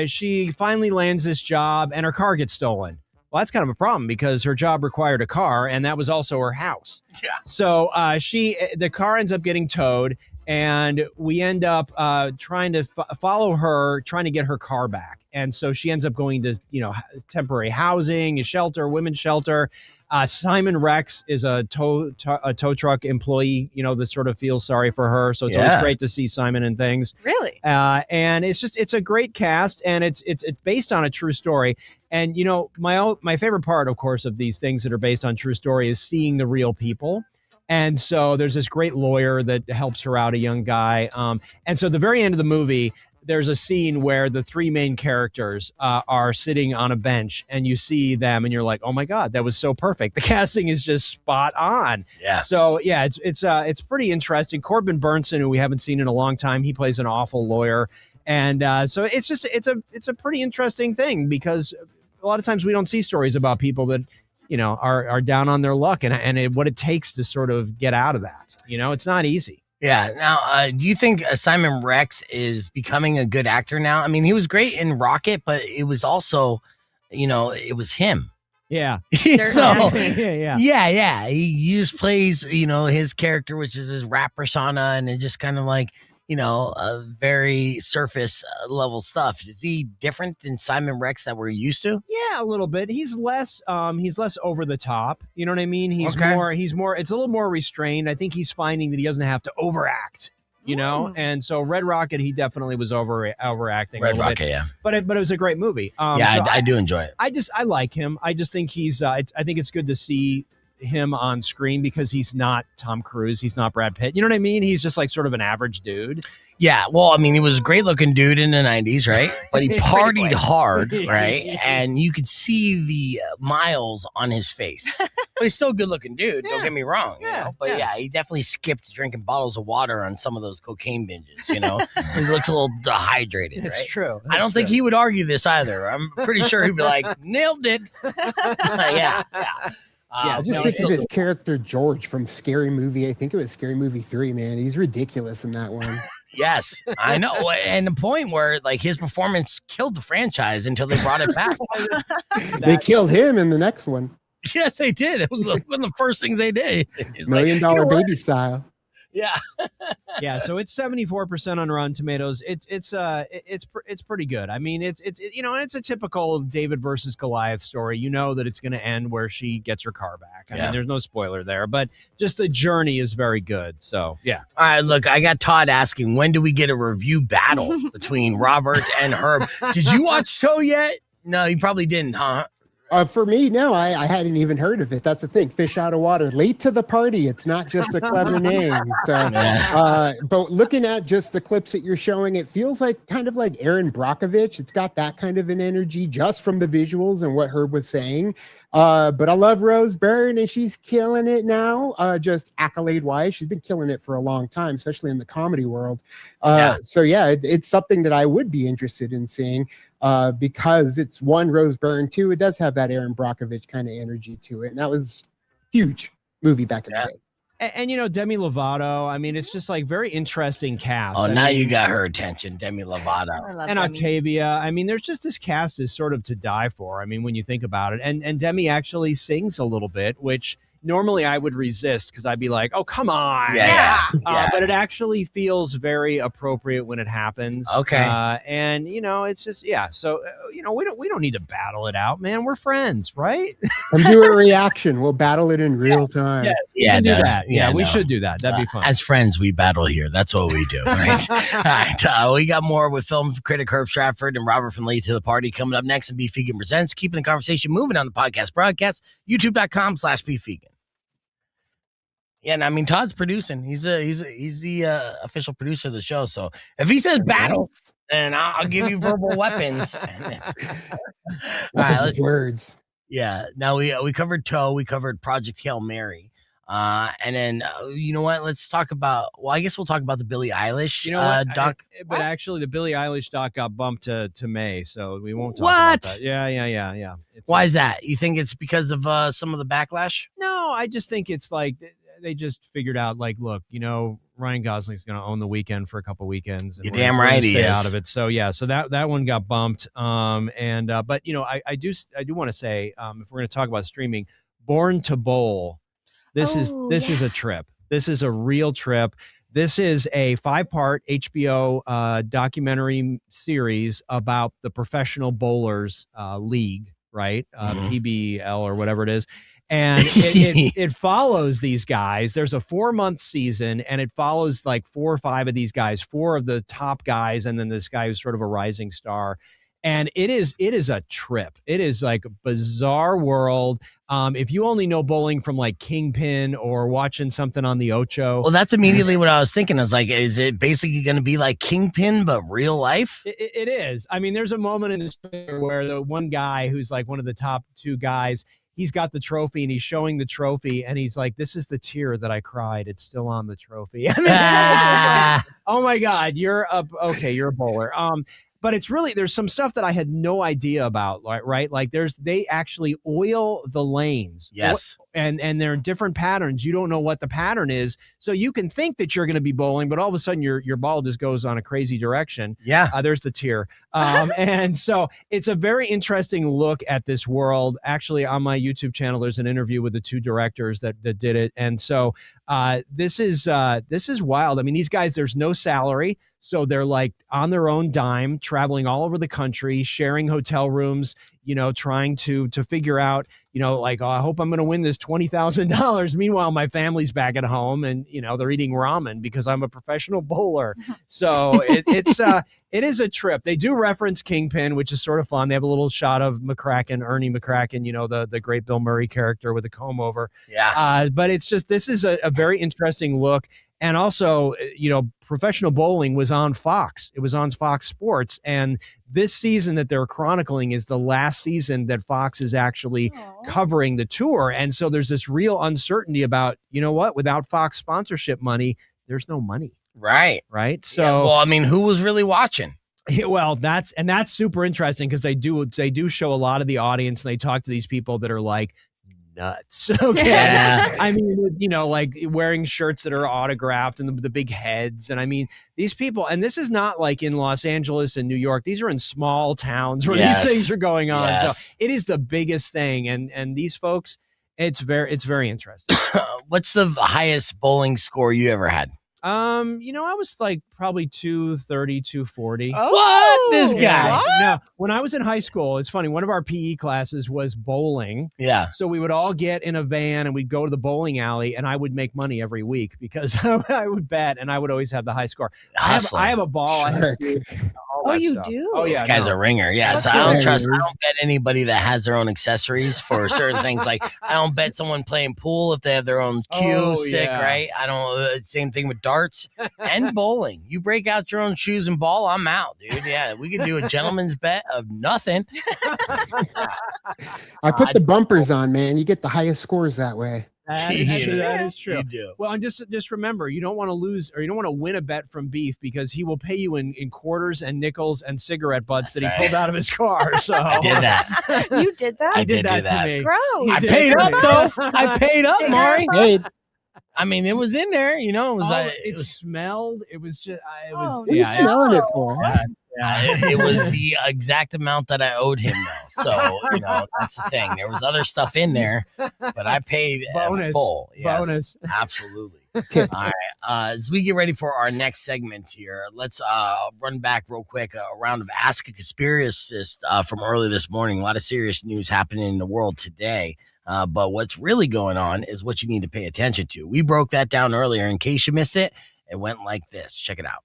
[SPEAKER 3] She finally lands this job and her car gets stolen. Well, that's kind of a problem because her job required a car and that was also her house.
[SPEAKER 1] Yeah.
[SPEAKER 3] So the car ends up getting towed and we end up trying to follow her, trying to get her car back. And so she ends up going to, temporary housing, a shelter, women's shelter. Simon Rex is a tow truck employee, that sort of feels sorry for her. So it's always great to see Simon in things.
[SPEAKER 2] Really?
[SPEAKER 3] And it's a great cast and it's based on a true story. And, my favorite part, of course, of these things that are based on true story is seeing the real people. And so there's this great lawyer that helps her out, a young guy. And so at the very end of the movie, there's a scene where the 3 main characters are sitting on a bench and you see them and you're like, oh my God, that was so perfect. The casting is just spot on.
[SPEAKER 1] Yeah.
[SPEAKER 3] So yeah, it's pretty interesting. Corbin Burnson, who we haven't seen in a long time, he plays an awful lawyer. And so it's a pretty interesting thing because a lot of times we don't see stories about people that, are down on their luck and what it takes to sort of get out of that. It's not easy.
[SPEAKER 1] Yeah. Now, do you think Simon Rex is becoming a good actor now? I mean, he was great in Rocket, but it was also, it was him.
[SPEAKER 3] Yeah.
[SPEAKER 1] So,
[SPEAKER 3] yeah.
[SPEAKER 1] He just plays, his character, which is his rap persona, and it just kind of like, a very surface level stuff. Is he different than Simon Rex that we're used to?
[SPEAKER 3] Yeah, a little bit. He's less over the top. You know what I mean? He's more, it's a little more restrained. I think he's finding that he doesn't have to overact, And so Red Rocket, he definitely was overacting.
[SPEAKER 1] Red Rocket,
[SPEAKER 3] bit.
[SPEAKER 1] yeah.
[SPEAKER 3] But it was a great movie.
[SPEAKER 1] I do enjoy it.
[SPEAKER 3] I like him. I just think I think it's good to see him on screen because he's not Tom Cruise, he's not Brad Pitt, you know what I mean? He's just like sort of an average dude.
[SPEAKER 1] Yeah, well, I mean, he was a great looking dude in the 90s, right? But he partied hard, right? And you could see the miles on his face. But he's still a good looking dude, don't get me wrong. But he definitely skipped drinking bottles of water on some of those cocaine binges, He looks a little dehydrated,
[SPEAKER 3] That's
[SPEAKER 1] right?
[SPEAKER 3] True.
[SPEAKER 1] I don't think he would argue this either. I'm pretty sure he'd be like, nailed it. Yeah.
[SPEAKER 4] Just think of his character George from Scary Movie. I think it was Scary Movie 3, man. He's ridiculous in that one.
[SPEAKER 1] Yes, I know. And the point where like his performance killed the franchise until they brought it back.
[SPEAKER 4] They killed him in the next one.
[SPEAKER 1] Yes, they did. It was one of the first things they did.
[SPEAKER 4] $1 Million Baby style.
[SPEAKER 1] Yeah.
[SPEAKER 3] Yeah, so it's 74% on Rotten Tomatoes. It's pretty good. I mean, it's it's a typical David versus Goliath story. You know that it's going to end where she gets her car back. I mean, there's no spoiler there, but just the journey is very good. So, yeah.
[SPEAKER 1] All right, look, I got Todd asking, when do we get a review battle between Robert and Herb? Did you watch Tow yet? No, you probably didn't, huh?
[SPEAKER 4] For me, no, I hadn't even heard of it. That's the thing. Fish out of water, late to the party. It's not just a clever name. So, but looking at just the clips that you're showing, it feels like kind of like Aaron Brockovich. It's got that kind of an energy just from the visuals and what Herb was saying. But I love Rose Byrne and she's killing it now. Just accolade wise, she's been killing it for a long time, especially in the comedy world. So it's something that I would be interested in seeing. because it's one, Rose Byrne, two, it does have that Aaron Brockovich kind of energy to it. And that was huge movie back in the day.
[SPEAKER 3] And Demi Lovato, I mean, it's just like very interesting cast.
[SPEAKER 1] Oh, now you got her attention, Demi Lovato.
[SPEAKER 3] And Demi. Octavia. I mean, there's just this cast is sort of to die for. I mean, when you think about it. And Demi actually sings a little bit, which normally I would resist because I'd be like, oh, come on.
[SPEAKER 1] Yeah.
[SPEAKER 3] But it actually feels very appropriate when it happens.
[SPEAKER 1] Okay.
[SPEAKER 3] And, it's just, So, we don't need to battle it out, man. We're friends, right?
[SPEAKER 4] And do a reaction. We'll battle it in real time.
[SPEAKER 3] Yes, we can do that. Yeah, we should do that. That'd be fun.
[SPEAKER 1] As friends, we battle here. That's what we do. Right? All right. We got more with film critic Herb Stratford and Robert from Late to the Party coming up next. And Be Vegan Presents, keeping the conversation moving on the podcast broadcast, youtube.com/BeVegan. Yeah, and I mean Todd's producing. He's the official producer of the show. So if he says battle, then I'll give you verbal weapons.
[SPEAKER 4] Let's words.
[SPEAKER 1] Yeah. Now we covered Toe. We covered Project Hail Mary. And then you know what? Let's talk about. Well, I guess we'll talk about the Billie Eilish doc.
[SPEAKER 3] But actually, the Billie Eilish doc got bumped to May, so we won't talk about that. Yeah.
[SPEAKER 1] Why is that? You think it's because of some of the backlash?
[SPEAKER 3] No, I just think it's like they just figured out, like, look, Ryan Gosling's going to own the weekend for a couple weekends. And
[SPEAKER 1] you're damn right he is.
[SPEAKER 3] Out of it. So so that one got bumped. But I do want to say, if we're going to talk about streaming, Born to Bowl. This is a trip. This is a real trip. This is a 5-part HBO documentary series about the Professional Bowlers League, right? PBL or whatever it is. And it follows these guys. There's a 4-month season, and it follows like 4 or 5 of these guys, 4 of the top guys, and then this guy who's sort of a rising star. And it is a trip. It is like a bizarre world. If you only know bowling from like Kingpin or watching something on the Ocho.
[SPEAKER 1] Well, that's immediately what I was thinking. I was like, is it basically going to be like Kingpin, but real life?
[SPEAKER 3] It is. I mean, there's a moment in this where the one guy who's like one of the top 2 guys, he's got the trophy and he's showing the trophy and he's like, this is the tear that I cried. It's still on the trophy. I mean, oh my God, you're a bowler. But it's really, there's some stuff that I had no idea about, right? Like they actually oil the lanes.
[SPEAKER 1] Yes.
[SPEAKER 3] And they're in different patterns. You don't know what the pattern is. So you can think that you're going to be bowling, but all of a sudden your ball just goes on a crazy direction.
[SPEAKER 1] Yeah.
[SPEAKER 3] There's the tear. And so it's a very interesting look at this world. Actually, on my YouTube channel, there's an interview with the 2 directors that did it. And so this is wild. I mean, these guys, there's no salary. So they're like on their own dime, traveling all over the country, sharing hotel rooms, trying to figure out, like, I hope I'm going to win this $20,000. Meanwhile, my family's back at home and, they're eating ramen because I'm a professional bowler. So it is a trip. They do reference Kingpin, which is sort of fun. They have a little shot of Ernie McCracken, the great Bill Murray character with the comb over.
[SPEAKER 1] Yeah.
[SPEAKER 3] But it's just, this is a very interesting look. And also, professional bowling was on Fox. It was on Fox Sports. And this season that they're chronicling is the last season that Fox is actually covering the tour. And so there's this real uncertainty about, without Fox sponsorship money, there's no money.
[SPEAKER 1] Right.
[SPEAKER 3] Right. So,
[SPEAKER 1] yeah, well, I mean, who was really watching?
[SPEAKER 3] Yeah, well, that's super interesting because they do show a lot of the audience and they talk to these people that are like, nuts. Okay.
[SPEAKER 1] Yeah.
[SPEAKER 3] I mean, like wearing shirts that are autographed and the big heads. And I mean, these people, and this is not like in Los Angeles and New York. These are in small towns where these things are going on.
[SPEAKER 1] Yes.
[SPEAKER 3] So it is the biggest thing. And these folks, it's very interesting.
[SPEAKER 1] What's the highest bowling score you ever had?
[SPEAKER 3] I was like probably 230, 240.
[SPEAKER 1] Oh, what? This guy.
[SPEAKER 3] What? No, when I was in high school, it's funny. One of our PE classes was bowling.
[SPEAKER 1] Yeah.
[SPEAKER 3] So we would all get in a van and we'd go to the bowling alley and I would make money every week because I would bet and I would always have the high score. I have a ball.
[SPEAKER 2] You do?
[SPEAKER 3] Oh, yeah.
[SPEAKER 1] This guy's a ringer. Yeah. So I don't bet anybody that has their own accessories for certain things. Like I don't bet someone playing pool if they have their own cue stick, right? I don't, same thing with darts and bowling. You break out your own shoes and ball, I'm out, dude. Yeah, we could do a gentleman's bet of nothing.
[SPEAKER 4] I put the bumpers on, man. You get the highest scores that way.
[SPEAKER 3] That is true.
[SPEAKER 1] You do.
[SPEAKER 3] Well, and just remember, you don't want to lose or you don't want to win a bet from Beef because he will pay you in quarters and nickels and cigarette butts that he pulled out of his car. So
[SPEAKER 1] I did that.
[SPEAKER 2] You did that?
[SPEAKER 3] I did that to me.
[SPEAKER 2] Gross.
[SPEAKER 1] I paid up, though. I paid up, Maury.
[SPEAKER 4] Paid.
[SPEAKER 1] I mean, it was in there, you know. It was.
[SPEAKER 3] It smelled. It was just. It was.
[SPEAKER 4] What are you smelling it for?
[SPEAKER 1] It was the exact amount that I owed him, though. So you know, that's the thing. There was other stuff in there, but I paid full. Yes,
[SPEAKER 3] bonus.
[SPEAKER 1] Absolutely. All right. As we get ready for our next segment here, let's run back real quick. A round of Ask a Conspiracist from early this morning. A lot of serious news happening in the world today. But what's really going on is what you need to pay attention to. We broke that down earlier. In case you missed it, it went like this. Check it out.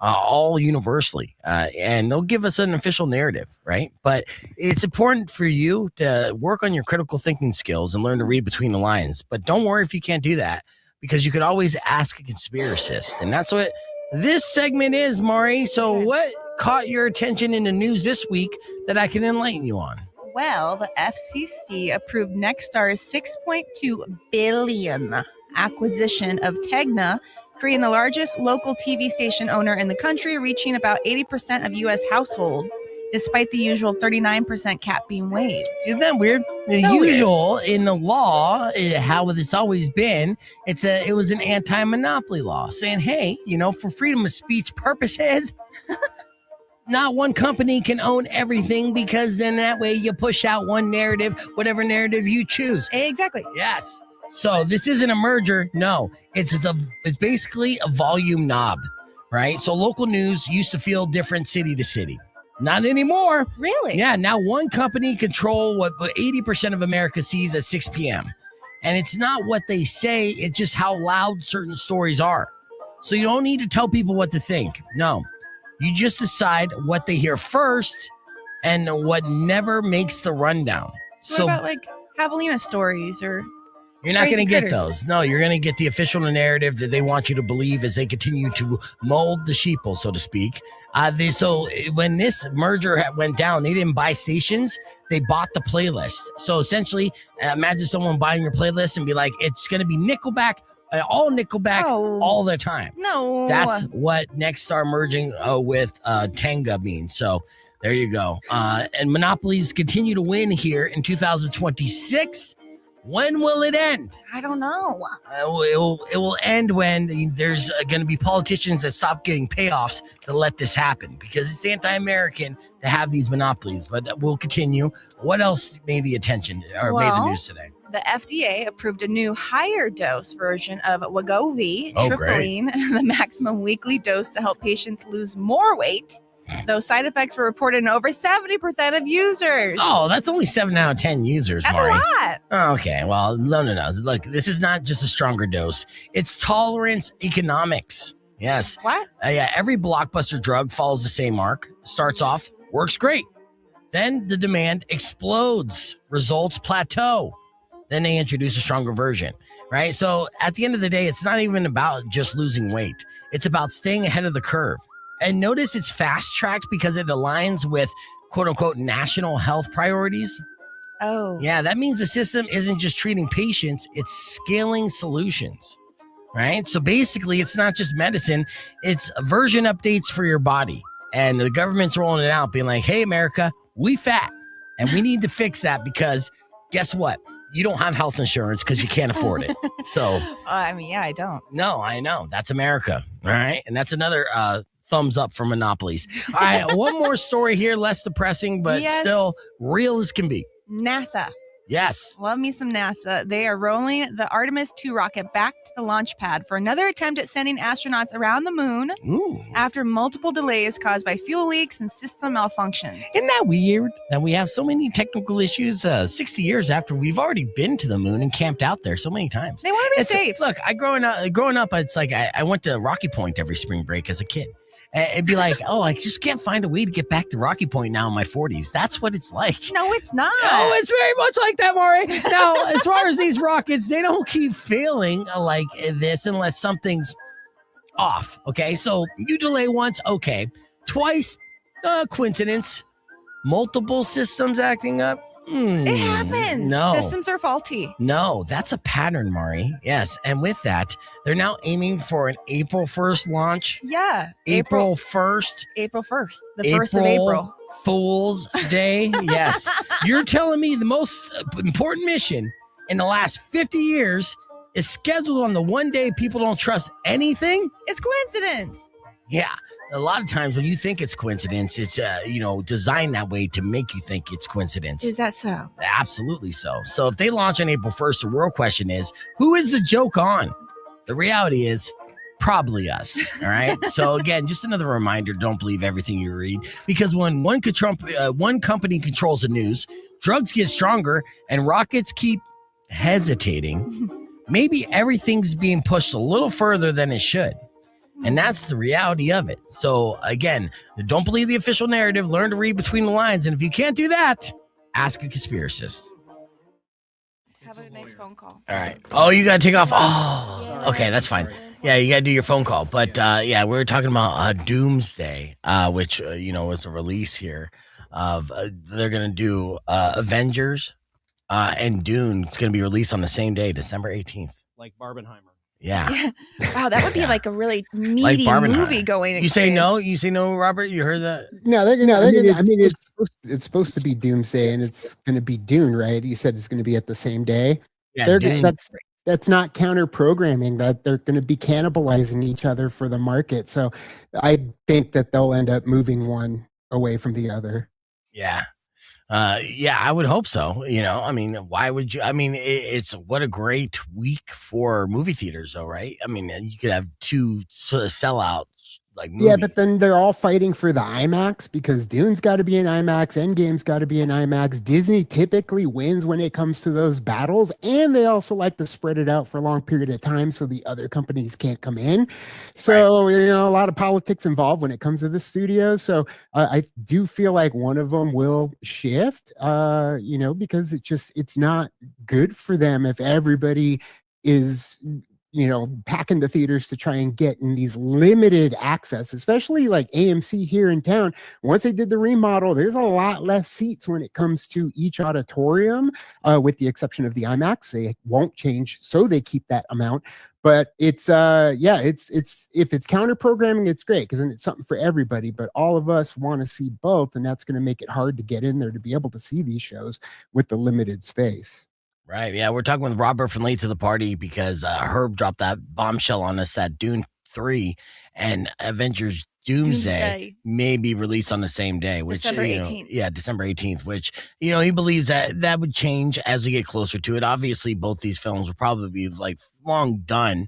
[SPEAKER 1] All universally, and they'll give us an official narrative, right? But it's important for you to work on your critical thinking skills and learn to read between the lines. But don't worry if you can't do that, because you could always ask a conspiracist. And that's what this segment is, Maury. So what caught your attention in the news this week that I can enlighten you on?
[SPEAKER 2] Well, the FCC approved Nexstar's $6.2 billion acquisition of Tegna, creating the largest local TV station owner in the country, reaching about 80% of U.S. households, despite the usual 39% cap being waived.
[SPEAKER 1] Isn't that weird? The usual in the law, how it's always been, it was an anti-monopoly law saying, hey, you know, for freedom of speech purposes, not one company can own everything, because then that way you push out one narrative, whatever narrative you choose.
[SPEAKER 2] Exactly.
[SPEAKER 1] Yes. So this isn't a merger. No, it's basically a volume knob, right? So local news used to feel different city to city. Not anymore.
[SPEAKER 2] Really?
[SPEAKER 1] Yeah. Now one company control what 80% of America sees at 6 p.m. And it's not what they say. It's just how loud certain stories are. So you don't need to tell people what to think. No, you just decide what they hear first and what never makes the rundown.
[SPEAKER 2] What about like Javelina stories or...
[SPEAKER 1] You're not going to get those. No, you're going to get the official narrative that they want you to believe as they continue to mold the sheeple, so to speak. So when this merger went down, they didn't buy stations. They bought the playlist. So essentially, imagine someone buying your playlist and be like, it's going to be Nickelback, all Nickelback all the time.
[SPEAKER 2] No.
[SPEAKER 1] That's what Nexstar merging with Tenga means. So there you go. And monopolies continue to win here in 2026. When will it end?
[SPEAKER 2] I don't know.
[SPEAKER 1] It will end when there's going to be politicians that stop getting payoffs to let this happen, because it's anti-American to have these monopolies. But we'll continue. What else made the attention or made the news today?
[SPEAKER 2] The FDA approved a new higher dose version of Wegovy, tripling the maximum weekly dose to help patients lose more weight. Those side effects were reported in over 70% of users.
[SPEAKER 1] Oh, that's only 7 out of 10 users,
[SPEAKER 2] That's
[SPEAKER 1] Maury.
[SPEAKER 2] a lot.
[SPEAKER 1] Oh, okay. Well, no. Look, this is not just a stronger dose. It's tolerance economics. Yes.
[SPEAKER 2] What?
[SPEAKER 1] Yeah, every blockbuster drug follows the same arc. Starts off, works great. Then the demand explodes. Results plateau. Then they introduce a stronger version, right? So at the end of the day, it's not even about just losing weight. It's about staying ahead of the curve. And notice it's fast-tracked because it aligns with quote-unquote national health priorities.
[SPEAKER 2] Oh.
[SPEAKER 1] Yeah, that means the system isn't just treating patients, it's scaling solutions, right? So basically, it's not just medicine, it's version updates for your body. And the government's rolling it out, being like, hey, America, we fat, and we need to fix that because guess what? You don't have health insurance because you can't afford it. So,
[SPEAKER 2] I mean, yeah, I don't.
[SPEAKER 1] No, I know. That's America, all right? And that's another... thumbs up for monopolies. All right, one more story here, less depressing, but still real as can be.
[SPEAKER 2] NASA.
[SPEAKER 1] Yes.
[SPEAKER 2] Love me some NASA. They are rolling the Artemis 2 rocket back to the launch pad for another attempt at sending astronauts around the moon after multiple delays caused by fuel leaks and system malfunctions.
[SPEAKER 1] Isn't that weird that we have so many technical issues 60 years after we've already been to the moon and camped out there so many times?
[SPEAKER 2] They want to be safe.
[SPEAKER 1] Look, growing up, it's like I went to Rocky Point every spring break as a kid. It'd be like, oh, I just can't find a way to get back to Rocky Point now in my 40s. That's what it's like.
[SPEAKER 2] No, it's not.
[SPEAKER 1] No, it's very much like that, Maury. Now, as far as these rockets, they don't keep failing like this unless something's off, okay? So you delay once, okay. Twice, coincidence. Multiple systems acting up,
[SPEAKER 2] It happens.
[SPEAKER 1] No.
[SPEAKER 2] Systems are faulty.
[SPEAKER 1] No, that's a pattern, Mari. Yes. And with that, they're now aiming for an April 1st launch.
[SPEAKER 2] Yeah.
[SPEAKER 1] April 1st.
[SPEAKER 2] April 1st. The 1st of April.
[SPEAKER 1] Fool's Day. Yes. You're telling me the most important mission in the last 50 years is scheduled on the one day people don't trust anything?
[SPEAKER 2] It's coincidence.
[SPEAKER 1] Yeah. A lot of times when you think it's coincidence, it's, designed that way to make you think it's coincidence.
[SPEAKER 2] Is that so?
[SPEAKER 1] Absolutely so. So if they launch on April 1st, the real question is, who is the joke on? The reality is probably us. All right. So again, just another reminder, don't believe everything you read, because when one company controls the news, drugs get stronger and rockets keep hesitating. Maybe everything's being pushed a little further than it should. And that's the reality of it. So again, don't believe the official narrative. Learn to read between the lines. And if you can't do that, ask a conspiracist.
[SPEAKER 2] Have a nice phone call.
[SPEAKER 1] All right. Oh, you got to take off. Oh, okay. That's fine. Yeah, you got to do your phone call. But we were talking about Doomsday, which, is a release here of they're going to do Avengers and Dune. It's going to be released on the same day, December 18th.
[SPEAKER 3] Like Barbenheimer.
[SPEAKER 1] Yeah.
[SPEAKER 2] Wow, that would be like a really meaty movie going.
[SPEAKER 1] You say no? You say no, Robert? You heard that?
[SPEAKER 4] No, it's supposed to be Doomsday, and it's going to be Dune, right? You said it's going to be at the same day.
[SPEAKER 1] Yeah,
[SPEAKER 4] that's not counter programming. That they're going to be cannibalizing each other for the market. So I think that they'll end up moving one away from the other.
[SPEAKER 1] Yeah. I would hope so. Why would you? It's what a great week for movie theaters, though, right? You could have two sellout movies.
[SPEAKER 4] Yeah, but then they're all fighting for the IMAX because Dune's got to be an IMAX, Endgame's got to be an IMAX. Disney typically wins when it comes to those battles, and they also like to spread it out for a long period of time so the other companies can't come in. So, a lot of politics involved when it comes to the studio. So I do feel like one of them will shift, because it's not good for them if everybody is packing the theaters to try and get in these limited access, especially like AMC here in town. Once they did the remodel, there's a lot less seats when it comes to each auditorium, with the exception of the IMAX. They won't change, so they keep that amount. But it's if it's counter programming, it's great because then it's something for everybody. But all of us want to see both, and that's going to make it hard to get in there to be able to see these shows with the limited space.
[SPEAKER 1] Right. Yeah. We're talking with Robert from Late to the Party because Herb dropped that bombshell on us that Dune 3 and Avengers Doomsday may be released on the same day, which
[SPEAKER 2] December 18th.
[SPEAKER 1] December 18th, which, he believes that would change as we get closer to it. Obviously, both these films will probably be long done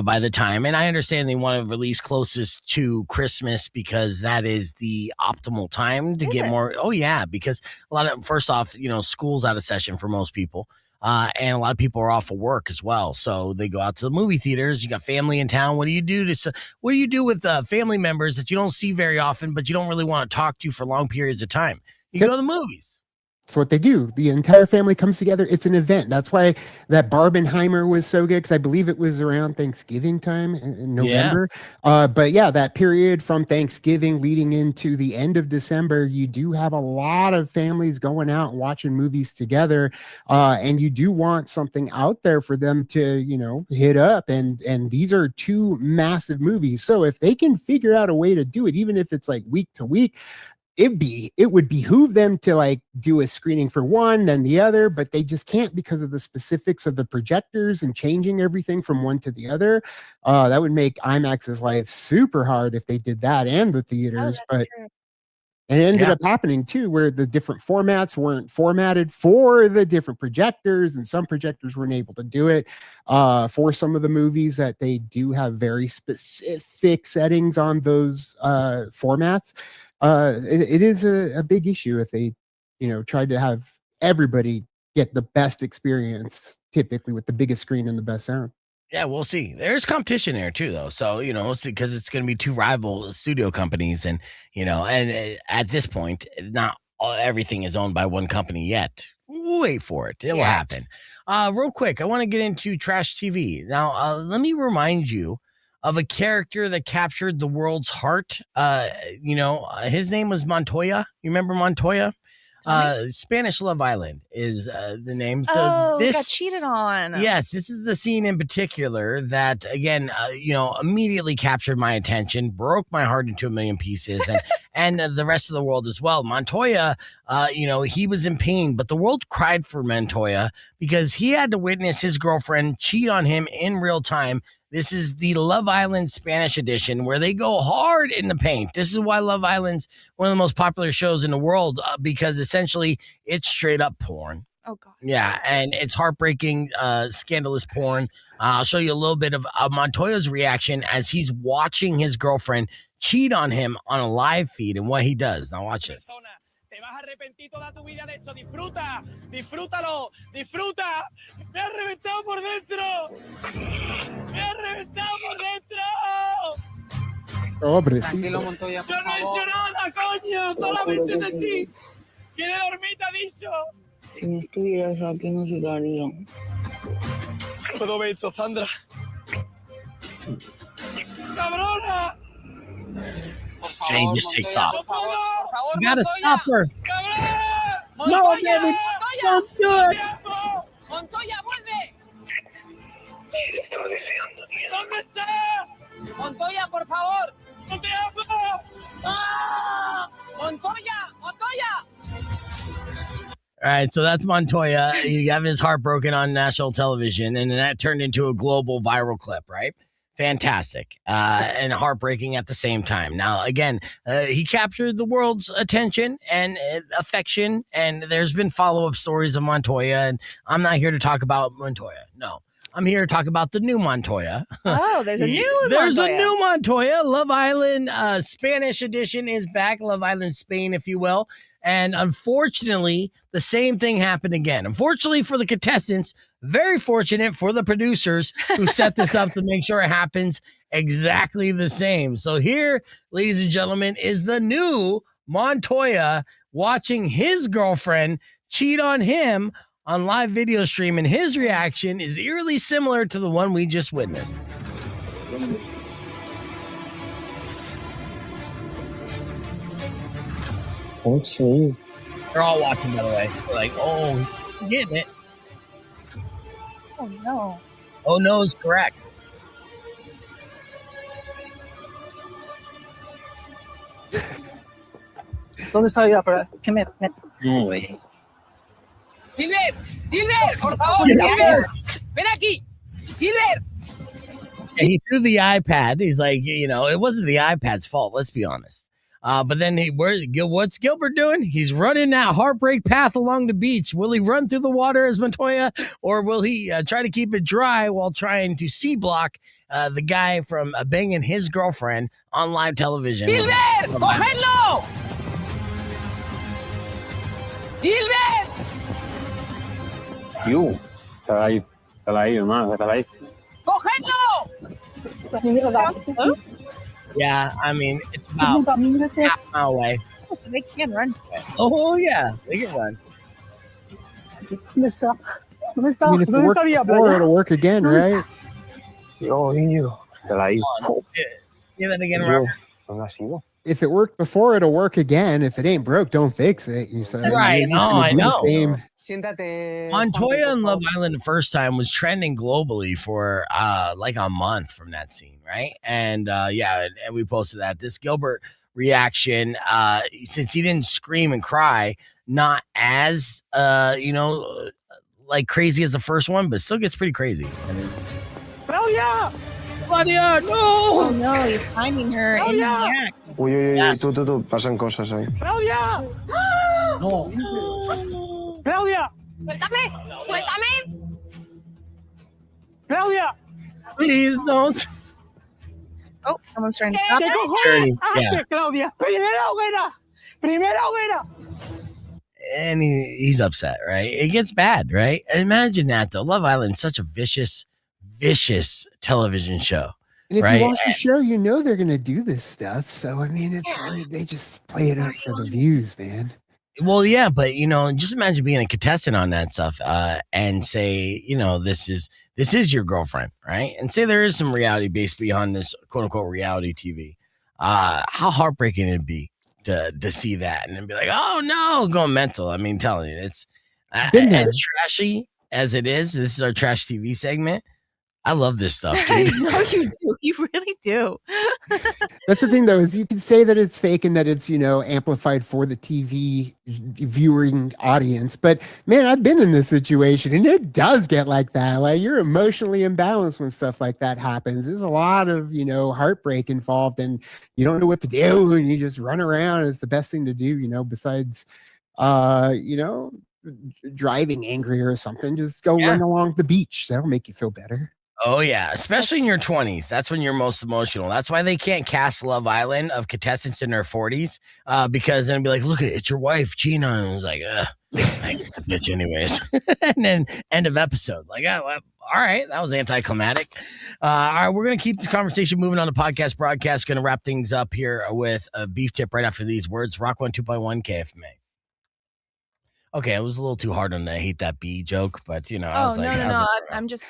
[SPEAKER 1] by the time. And I understand they want to release closest to Christmas because that is the optimal time to get more. Oh, yeah. Because first off, school's out of session for most people. And a lot of people are off of work as well. So they go out to the movie theaters. You got family in town. What do you do with family members that you don't see very often, but you don't really want to talk to for long periods of time? You go to the movies.
[SPEAKER 4] That's what they do. The entire family comes together. It's an event. That's why that Barbenheimer was so good, because I believe it was around Thanksgiving time in November. Yeah. But that period from Thanksgiving leading into the end of December, you do have a lot of families going out and watching movies together. And you do want something out there for them to, hit up. And these are two massive movies. So if they can figure out a way to do it, even if it's week to week, it would behoove them to do a screening for one, then the other, but they just can't because of the specifics of the projectors and changing everything from one to the other. That would make IMAX's life super hard if they did that and the theaters. But true. And it ended up happening too, where the different formats weren't formatted for the different projectors, and some projectors weren't able to do it for some of the movies that they do have very specific settings on those formats. It is a big issue if they, tried to have everybody get the best experience, typically with the biggest screen and the best sound.
[SPEAKER 1] Yeah, we'll see. There's competition there too, though. So, because it's going to be two rival studio companies, and at this point, not everything is owned by one company yet. Wait for it. It will happen. Real quick, I want to get into trash TV. Now, let me remind you of a character that captured the world's heart. His name was Montoya. You remember Montoya? Spanish Love Island is the name. So
[SPEAKER 2] this got cheated on.
[SPEAKER 1] Yes, this is the scene in particular that, again, immediately captured my attention, broke my heart into a million pieces, and the rest of the world as well. Montoya, he was in pain, but the world cried for Montoya because he had to witness his girlfriend cheat on him in real time. This is the Love Island Spanish edition where they go hard in the paint. This is why Love Island's one of the most popular shows in the world because essentially it's straight up porn.
[SPEAKER 2] Oh, God.
[SPEAKER 1] Yeah, and it's heartbreaking, scandalous porn. I'll show you a little bit of Montoya's reaction as he's watching his girlfriend cheat on him on a live feed and what he does. Now watch this.
[SPEAKER 5] Te vas a arrepentir toda tu vida de hecho. Disfruta, disfrútalo, disfruta. Me ha reventado por dentro. Me ha reventado por dentro.
[SPEAKER 4] Pobrecito.
[SPEAKER 5] Montoya, yo no he hecho nada, coño. Solamente de ti. ¿Quiere dormir, te ha dicho?
[SPEAKER 6] Si no estuvieras aquí, no se lo haría.
[SPEAKER 5] Puedo ver esto, Sandra. ¡Cabrona!
[SPEAKER 1] She just takes off. You gotta stop her.
[SPEAKER 5] No,
[SPEAKER 1] baby, don't do it.
[SPEAKER 5] Montoya, vuelve.
[SPEAKER 6] Estoy deseando, tío.
[SPEAKER 5] ¿Dónde está?
[SPEAKER 6] Montoya, por favor.
[SPEAKER 5] ¡No te amo! ¡Ah!
[SPEAKER 6] Montoya, Montoya.
[SPEAKER 1] All right, so that's Montoya. You having his heart broken on national television, and then that turned into a global viral clip, right? Fantastic and heartbreaking at the same time. Now, again, he captured the world's attention and affection, and there's been follow-up stories of Montoya, and I'm not here to talk about Montoya. No, I'm here to talk about the new Montoya.
[SPEAKER 2] Oh, there's a new
[SPEAKER 1] There's
[SPEAKER 2] Montoya.
[SPEAKER 1] a new Montoya. Love Island Spanish edition is back. Love Island Spain, if you will. And unfortunately, the same thing happened again. Unfortunately for the contestants, very fortunate for the producers who set this up to make sure it happens exactly the same. So here, ladies and gentlemen, is the new Montoya watching his girlfriend cheat on him on live video stream, and his reaction is eerily similar to the one we just witnessed.
[SPEAKER 6] Okay.
[SPEAKER 1] They're all watching, by the way. They're like, oh, he's getting it.
[SPEAKER 2] Oh, no.
[SPEAKER 1] Oh, no is correct.
[SPEAKER 5] ¿Dónde está ella? ¿Qué me?
[SPEAKER 6] No, güey.
[SPEAKER 5] Silver, Silver, por favor, Silver. Ven aquí. Silver.
[SPEAKER 1] And he threw the iPad. He's like, it wasn't the iPad's fault. Let's be honest. But then what's Gilbert doing? He's running that heartbreak path along the beach. Will he run through the water as Montoya, or will he try to keep it dry while trying to C-block the guy from banging his girlfriend on live television?
[SPEAKER 5] Silver, cogedlo. Silver.
[SPEAKER 6] You. Está ahí, hermano, está ahí.
[SPEAKER 5] Cogedlo.
[SPEAKER 1] Yeah, I mean, it's about half a mile away.
[SPEAKER 2] Oh, so they can run.
[SPEAKER 1] Oh, yeah, they can run.
[SPEAKER 4] I mean, if it worked before, it'll work again, right?
[SPEAKER 6] Yo, niño. Está ahí.
[SPEAKER 1] Say that again, Robert.
[SPEAKER 6] ¿Dónde has ido?
[SPEAKER 4] If it worked before, it'll work again. If it ain't broke, don't fix it. You said,
[SPEAKER 1] Right, no, I know.
[SPEAKER 5] Siéntate.
[SPEAKER 1] Montoya and Love Island the first time was trending globally for like a month from that scene, right? And and we posted that. This Gilbert reaction, since he didn't scream and cry, not as like crazy as the first one, but still gets pretty crazy.
[SPEAKER 5] Claudia.
[SPEAKER 1] Claudia, no!
[SPEAKER 2] Oh, no, he's finding her in the act.
[SPEAKER 7] Uy, uy, uy,
[SPEAKER 1] Yes.
[SPEAKER 7] tú, pasan cosas ahí.
[SPEAKER 5] Claudia.
[SPEAKER 1] No.
[SPEAKER 5] Claudia.
[SPEAKER 2] Suéltame, suéltame.
[SPEAKER 5] Claudia.
[SPEAKER 1] Please don't.
[SPEAKER 2] Oh, someone's trying to stop
[SPEAKER 5] ¿Qué
[SPEAKER 2] her.
[SPEAKER 5] cojones
[SPEAKER 1] Yeah.
[SPEAKER 5] haces, Claudia? Primera hoguera. Primera hoguera.
[SPEAKER 1] And he's upset, right? It gets bad, right? Imagine that, though. Love Island's such a vicious television show.
[SPEAKER 4] And if
[SPEAKER 1] Right.
[SPEAKER 4] you watch the show, you know they're going to do this stuff. So, I mean, they just play it up for the views, man.
[SPEAKER 1] Well, yeah, but just imagine being a contestant on that stuff, and say, this is your girlfriend, right? And say there is some reality based beyond this quote unquote reality TV. How heartbreaking it'd be to see that and then be like, oh no, going mental. I mean, telling you, it's as trashy as it is. This is our trash TV segment. I love this stuff, dude.
[SPEAKER 2] I know you do. You really do.
[SPEAKER 4] That's the thing, though, is you can say that it's fake and that it's, amplified for the TV viewing audience. But man, I've been in this situation and it does get like that. Like, you're emotionally imbalanced when stuff like that happens. There's a lot of, heartbreak involved and you don't know what to do and you just run around. It's the best thing to do, besides, driving angry or something. Just go run along the beach. That'll make you feel better.
[SPEAKER 1] Oh, yeah. Especially in your 20s. That's when you're most emotional. That's why they can't cast Love Island of contestants in their 40s because then be like, look, it's your wife cheating on him. I was like, I get the bitch anyways. And then end of episode. Like, well, all right. That was anticlimactic. All right. We're going to keep this conversation moving on the podcast broadcast. Going to wrap things up here with a beef tip right after these words. Rock 102.1 KFMA. Okay. It was a little too hard on the hate that bee joke, but, I was like,
[SPEAKER 2] no. I'm just...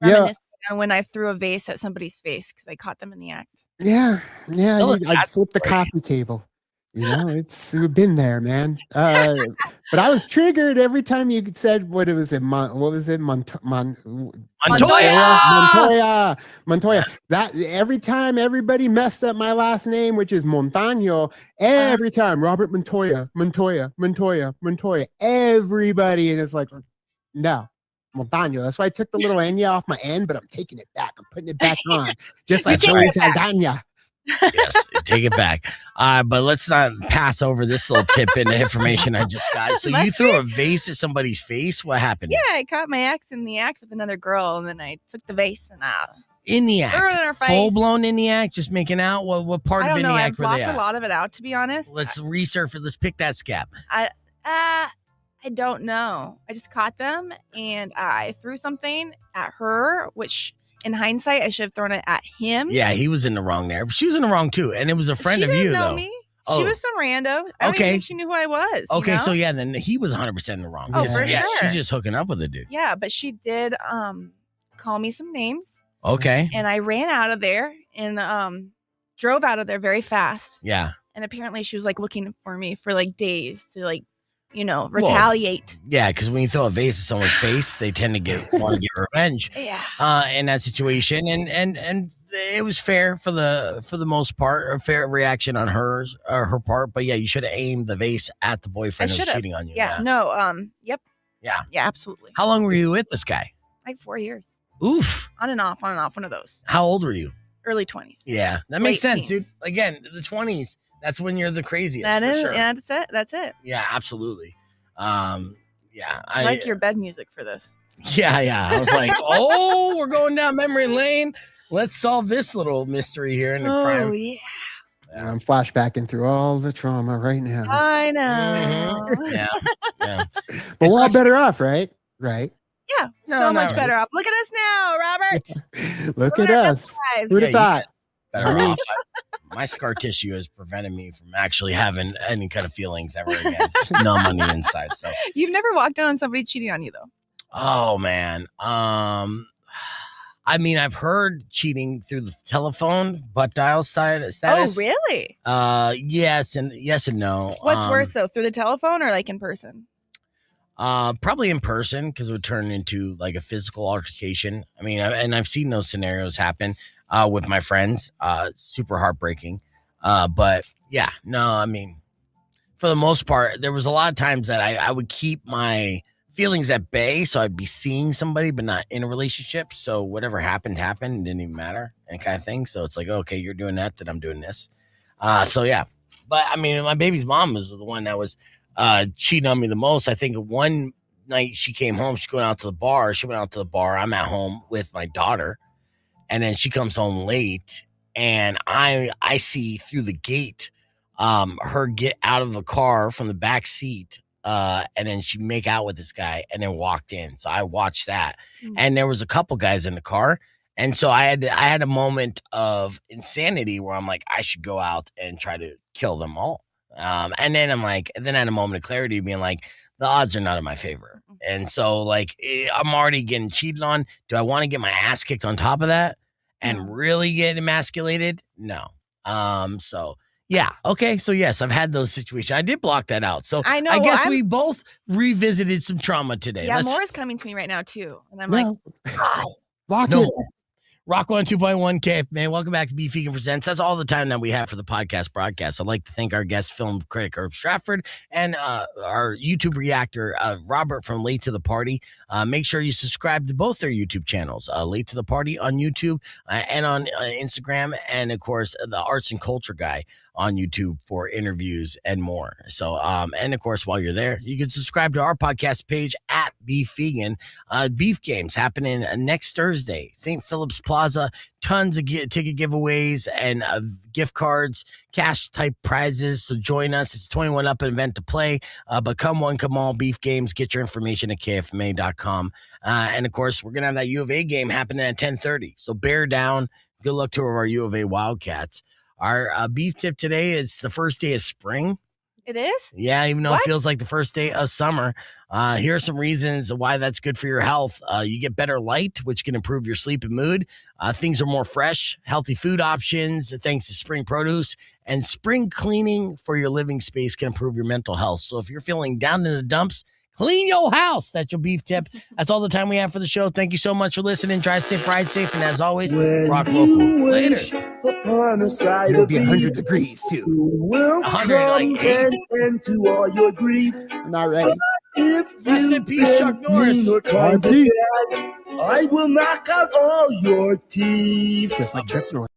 [SPEAKER 2] reminiscing on when I threw a vase at somebody's face because I caught them in the act.
[SPEAKER 4] Yeah. I flipped the coffee table. It's been there, man. But I was triggered every time you said what was it? Montoya. That every time everybody messed up my last name, which is Montaño. Every time Robert Montoya. Everybody, and it's like, no. Montaño. That's why I took the little Enya off my end, but I'm taking it back. I'm putting it back on, just like Joey Saldana.
[SPEAKER 1] Yes, take it back. But let's not pass over this little tip and information I just got. So you threw a vase at somebody's face. What happened?
[SPEAKER 2] Yeah, I caught my ex in the act with another girl, and then I took the vase and
[SPEAKER 1] in the act,
[SPEAKER 2] threw it in her face.
[SPEAKER 1] Full blown in the act, just making out. What part of in the act were they at?
[SPEAKER 2] I blocked a lot of it out, to be honest.
[SPEAKER 1] Let's resurface. Let's pick that scab.
[SPEAKER 2] I don't know. I just caught them and I threw something at her, which in hindsight, I should have thrown it at him.
[SPEAKER 1] Yeah, he was in the wrong there. But she was in the wrong too. And it was a friend of you, though. She didn't know me. Oh.
[SPEAKER 2] She was some rando. I don't even think she knew who I was.
[SPEAKER 1] Okay, so yeah, then he was 100% in the wrong.
[SPEAKER 2] Oh, for sure.
[SPEAKER 1] She's just hooking up with a dude.
[SPEAKER 2] Yeah, but she did call me some names.
[SPEAKER 1] Okay.
[SPEAKER 2] And I ran out of there and drove out of there very fast.
[SPEAKER 1] Yeah.
[SPEAKER 2] And apparently she was like looking for me for like days to like, retaliate.
[SPEAKER 1] Well, yeah, because when you throw a vase at someone's face, they tend to want to get revenge.
[SPEAKER 2] Yeah.
[SPEAKER 1] In that situation, and it was fair for the most part, a fair reaction on her part. But yeah, you should have aimed the vase at the boyfriend who's cheating on you.
[SPEAKER 2] Yeah. No. Yep.
[SPEAKER 1] Yeah.
[SPEAKER 2] Yeah. Absolutely.
[SPEAKER 1] How long were you with this guy?
[SPEAKER 2] Like 4 years.
[SPEAKER 1] Oof.
[SPEAKER 2] On and off. One of those.
[SPEAKER 1] How old were you?
[SPEAKER 2] Early 20s.
[SPEAKER 1] Yeah, that makes sense, dude. Again, the 20s. That's when you're the craziest.
[SPEAKER 2] That is,
[SPEAKER 1] sure.
[SPEAKER 2] Yeah, that's it.
[SPEAKER 1] Yeah, absolutely. Yeah,
[SPEAKER 2] I like your bed music for this.
[SPEAKER 1] Yeah. I was like, oh, we're going down memory lane. Let's solve this little mystery here in the crime.
[SPEAKER 2] Oh yeah.
[SPEAKER 4] I'm flashbacking through all the trauma right now.
[SPEAKER 2] I know.
[SPEAKER 1] Mm-hmm. Yeah.
[SPEAKER 4] But we're all better off, right? Right.
[SPEAKER 2] Yeah. So much better off. Look at us now, Robert.
[SPEAKER 4] Look at us. Who'd have thought?
[SPEAKER 1] Better off. My scar tissue has prevented me from actually having any kind of feelings ever again. Just numb on the inside. So
[SPEAKER 2] you've never walked in on somebody cheating on you, though.
[SPEAKER 1] Oh man. I mean, I've heard cheating through the telephone, butt dial status.
[SPEAKER 2] Oh, really?
[SPEAKER 1] Yes and no.
[SPEAKER 2] What's worse, though, through the telephone or like in person?
[SPEAKER 1] Probably in person because it would turn into like a physical altercation. I mean, I've seen those scenarios happen with my friends. Super heartbreaking. But yeah, no, I mean, for the most part, there was a lot of times that I would keep my feelings at bay. So I'd be seeing somebody, but not in a relationship. So whatever happened, it didn't even matter and kind of thing. So it's like, okay, you're doing that, then I'm doing this. So yeah, but I mean, my baby's mom was the one that was cheating on me the most. I think one night she came home, she's going out to the bar. She went out to the bar. I'm at home with my daughter. And then she comes home late and I see through the gate, her get out of the car from the back seat. And then she make out with this guy and then walked in. So I watched that. Mm-hmm. And there was a couple guys in the car. And so I had a moment of insanity where I'm like, I should go out and try to kill them all. And then I had a moment of clarity being like, the odds are not in my favor. And so like, I'm already getting cheated on. Do I want to get my ass kicked on top of that and really get emasculated? No. So Yeah. Okay. So yes, I've had those situations. I did block that out. So
[SPEAKER 2] I know.
[SPEAKER 1] I guess we both revisited some trauma today.
[SPEAKER 2] Yeah, more is coming to me right now too, and I'm like, wow.
[SPEAKER 4] No.
[SPEAKER 1] Rock 102.1 KF, man. Welcome back to Beef Vegan Presents. That's all the time that we have for the podcast broadcast. I'd like to thank our guest film critic Herb Stratford and our YouTube reactor Robert from Late to the Party. Make sure you subscribe to both their YouTube channels, Late to the Party on YouTube and on Instagram, and of course the Arts and Culture Guy on YouTube for interviews and more. So, and of course, while you're there, you can subscribe to our podcast page at Beef Vegan. Beef Games happening next Thursday, St. Philip's Plaza. Tons of ticket giveaways and gift cards, cash type prizes. So join us. It's 21 up an event to play. But come one, come all. Beef Games. Get your information at kfma.com. And of course, we're gonna have that U of A game happening at 10:30. So bear down. Good luck to our U of A Wildcats. Our beef tip today is the first day of spring.
[SPEAKER 2] It is?
[SPEAKER 1] Yeah, even though it feels like the first day of summer. Here are some reasons why that's good for your health. You get better light, which can improve your sleep and mood. Things are more fresh, healthy food options, thanks to spring produce. And spring cleaning for your living space can improve your mental health. So if you're feeling down in the dumps, clean your house. That's your beef tip. That's all the time we have for the show. Thank you so much for listening. Drive safe, ride safe, and as always, rock local. Later.
[SPEAKER 4] It'll be 100 degrees too.
[SPEAKER 1] 100,
[SPEAKER 7] and to all your grief.
[SPEAKER 4] I'm not ready.
[SPEAKER 7] If
[SPEAKER 1] Rest in peace, Chuck Norris.
[SPEAKER 7] I will knock out all your teeth.
[SPEAKER 4] Just like Chuck Norris.